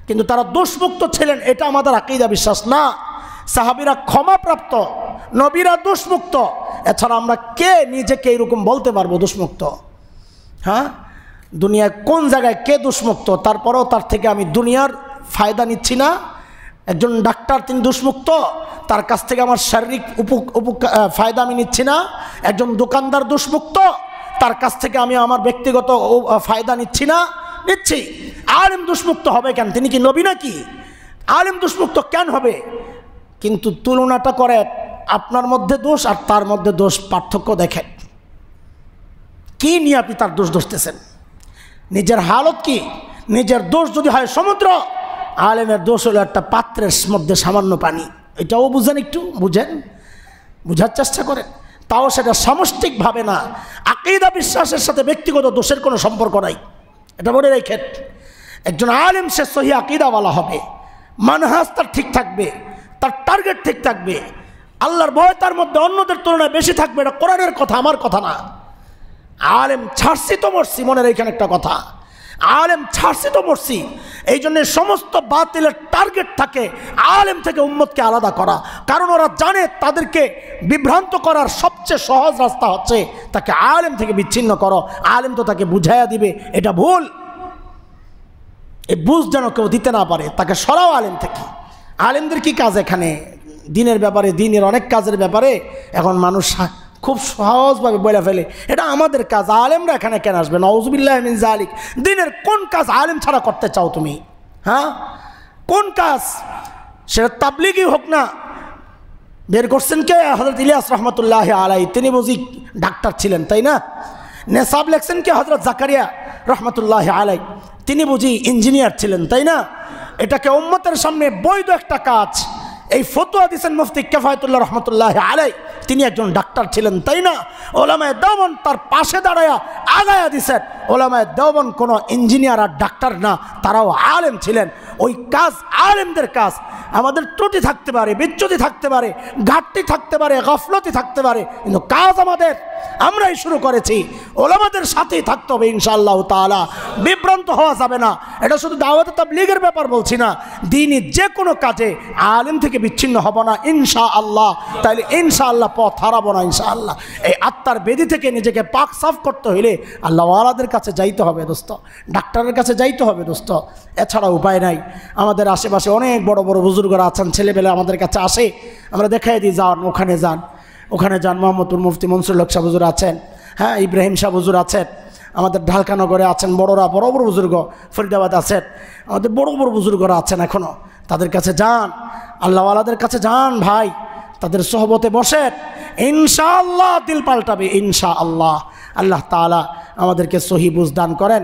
কিন্তু তারা দোষমুক্ত ছিলেন, এটা আমাদের আকীদা বিশ্বাস না। সাহাবীরা ক্ষমাপ্রাপ্ত, নবীরা দোষমুক্ত, এছাড়া আমরা কে নিজেকে এরকম বলতে পারবো দোষমুক্ত? হ্যাঁ, দুনিয়ায় কোন জায়গায় কে দোষমুক্ত? তারপরেও তার থেকে আমি দুনিয়ার ফায়দা নিচ্ছি না। একজন ডাক্তার, তিনি দোষমুক্ত, তার কাছ থেকে আমার শারীরিক ফায়দা আমি নিচ্ছি না। একজন দোকানদার দোষমুক্ত, তার কাছ থেকে আমি আমার ব্যক্তিগত ফায়দা নিচ্ছি না, নিচ্ছি। আলেম দোষমুক্ত হবে কেন? তিনি কি নবী নাকি? আলেম দোষমুক্ত কেন হবে? কিন্তু তুলনাটা করে আপনার মধ্যে দোষ আর তার মধ্যে দোষ, পার্থক্য দেখেন। কি নিয়ে আপনি তার দোষ ধরতেছেন? নিজের হালত কি? নিজের দোষ যদি হয় সমুদ্র, আলেমের দোষ হলো একটা পাত্রের মধ্যে সামান্য পানি। এটাও বুঝেন, একটু বুঝেন, বুঝার চেষ্টা করেন। তাও সেটা সামষ্টিকভাবে না, আকীদা বিশ্বাসের সাথে ব্যক্তিগত দোষের কোনো সম্পর্ক নাই, এটা মনে রেখেন। একজন আলেম সে সহি আকীদাওয়ালা হবে, মানহাজ তার ঠিক থাকবে, তার টার্গেট ঠিক থাকবে, আল্লাহর ভয় তার মধ্যে অন্যদের তুলনায় বেশি থাকবে। এটা কোরআনের কথা, আমার কথা না। আলেম ছাড়ছি তো মরছি, মনে রেখেন একটা কথা, আলেম ছাড়ছি তো মরছি। এই জন্য সমস্ত বাতিলের টার্গেট থাকে আলেম থেকে উম্মতকে আলাদা করা, কারণ ওরা জানে তাদেরকে বিভ্রান্ত করার সবচেয়ে সহজ রাস্তা হচ্ছে তাকে আলেম থেকে বিচ্ছিন্ন করো। আলেম তো তাকে বুঝাইয়া দিবে এটা ভুল, এই বুঝ যেন কেউ দিতে না পারে, তাকে সরাও আলেম থেকে। আলেমদের কি কাজ এখানে? দিনের ব্যাপারে, দিনের অনেক কাজের ব্যাপারে এখন মানুষ খুব সহজভাবে বলে ফেলে, এটা আমাদের কাজ, আলেমরা এখানে কেন আসবে? নাউযুবিল্লাহি মিন যালিক। দিনের কোন কাজ আলেম ছাড়া করতে চাও তুমি? হ্যাঁ, কোন কাজ? সেটা তাবলীগই হোক না। বের করছেন কে? হযরত ইলিয়াস রহমতুল্লাহি আলাইহি, তিনি বুঝি ডাক্তার ছিলেন, তাই না? নেসাব লেখছেন কে? হযরত জাকারিয়া রহমতুল্লাহি আলাইহি, তিনি বুঝি ইঞ্জিনিয়ার ছিলেন, তাই না? এটাকে উম্মতের সামনে বৈধ একটা কাজ, এই ফতোয়া দিয়েছেন মুফতি কিফায়াতুল্লাহ রহমতুল্লাহি আলাইহি, তিনি একজন ডাক্তার ছিলেন, তাই না? ওলামায়ে দেওবন্দ তার পাশে দাঁড়ায়া আগায়া দিছেন। ওলামায়ে দেওবন্দ কোনো ইঞ্জিনিয়ার আর ডাক্তার না, তারাও আলেম ছিলেন। ওই কাজ আলেমদের কাজ। আমাদের ত্রুটি থাকতে পারে, বিচ্যুতি থাকতে পারে, ঘাটতি থাকতে পারে, গাফলতি থাকতে পারে, কিন্তু কাজ আমাদের, আমরাই শুরু করেছি। ওলামাদের সাথেই থাকতে হবে ইনশাআল্লাহ তাআলা, বিভ্রান্ত হওয়া যাবে না। এটা শুধু দাওয়াত তাবলীগের ব্যাপার বলছি না, দ্বীনি যে কোনো কাজে আলেম থেকে বিচ্ছিন্ন হব না ইনশাআল্লাহ। তাইলে ইনশাআল্লাহ পথ হারাবো না ইনশাআল্লাহ। এই আত্মার বেদি থেকে নিজেকে পাক সাফ করতে হইলে আল্লাহওয়ালাদের কাছে যাইতে হবে দোস্ত, ডাক্তারের কাছে যাইতে হবে দোস্ত, এছাড়া উপায় নাই। আমাদের আশেপাশে অনেক বড় বড় বুজুর্গরা আছেন, ছেলেবেলে আমাদের কাছে আসে, আমরা দেখাই দিই, যান ওখানে যান, ওখানে যান। মোহাম্মদপুর মুফতি মনসুর হক শাহ হুজুর আছেন, হ্যাঁ, ইব্রাহিম শাহ হুজুর আছেন, আমাদের ঢালকানগরে আছেন বড়রা, বড় বড় বুজুর্গ, ফরিদাবাদ আছেন, আমাদের বড় বড় বুজুর্গরা আছেন এখনও। তাদের কাছে যান, আল্লাহওয়ালাদের কাছে যান ভাই, তাদের সোহবতে বসেন, ইনশাআল্লাহ দিল পাল্টাবে ইনশাআল্লাহ। আল্লাহ তাআলা আমাদেরকে সহি বুঝ দান করেন,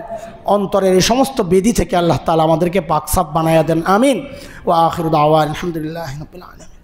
অন্তরের এই সমস্ত বেদি থেকে আল্লাহ তাআলা আমাদেরকে পাক সাফ বানায়া দেন, আমিন। ওয়া আখিরু দাওয়ানা আলহামদুলিল্লাহি রাব্বিল আলামিন।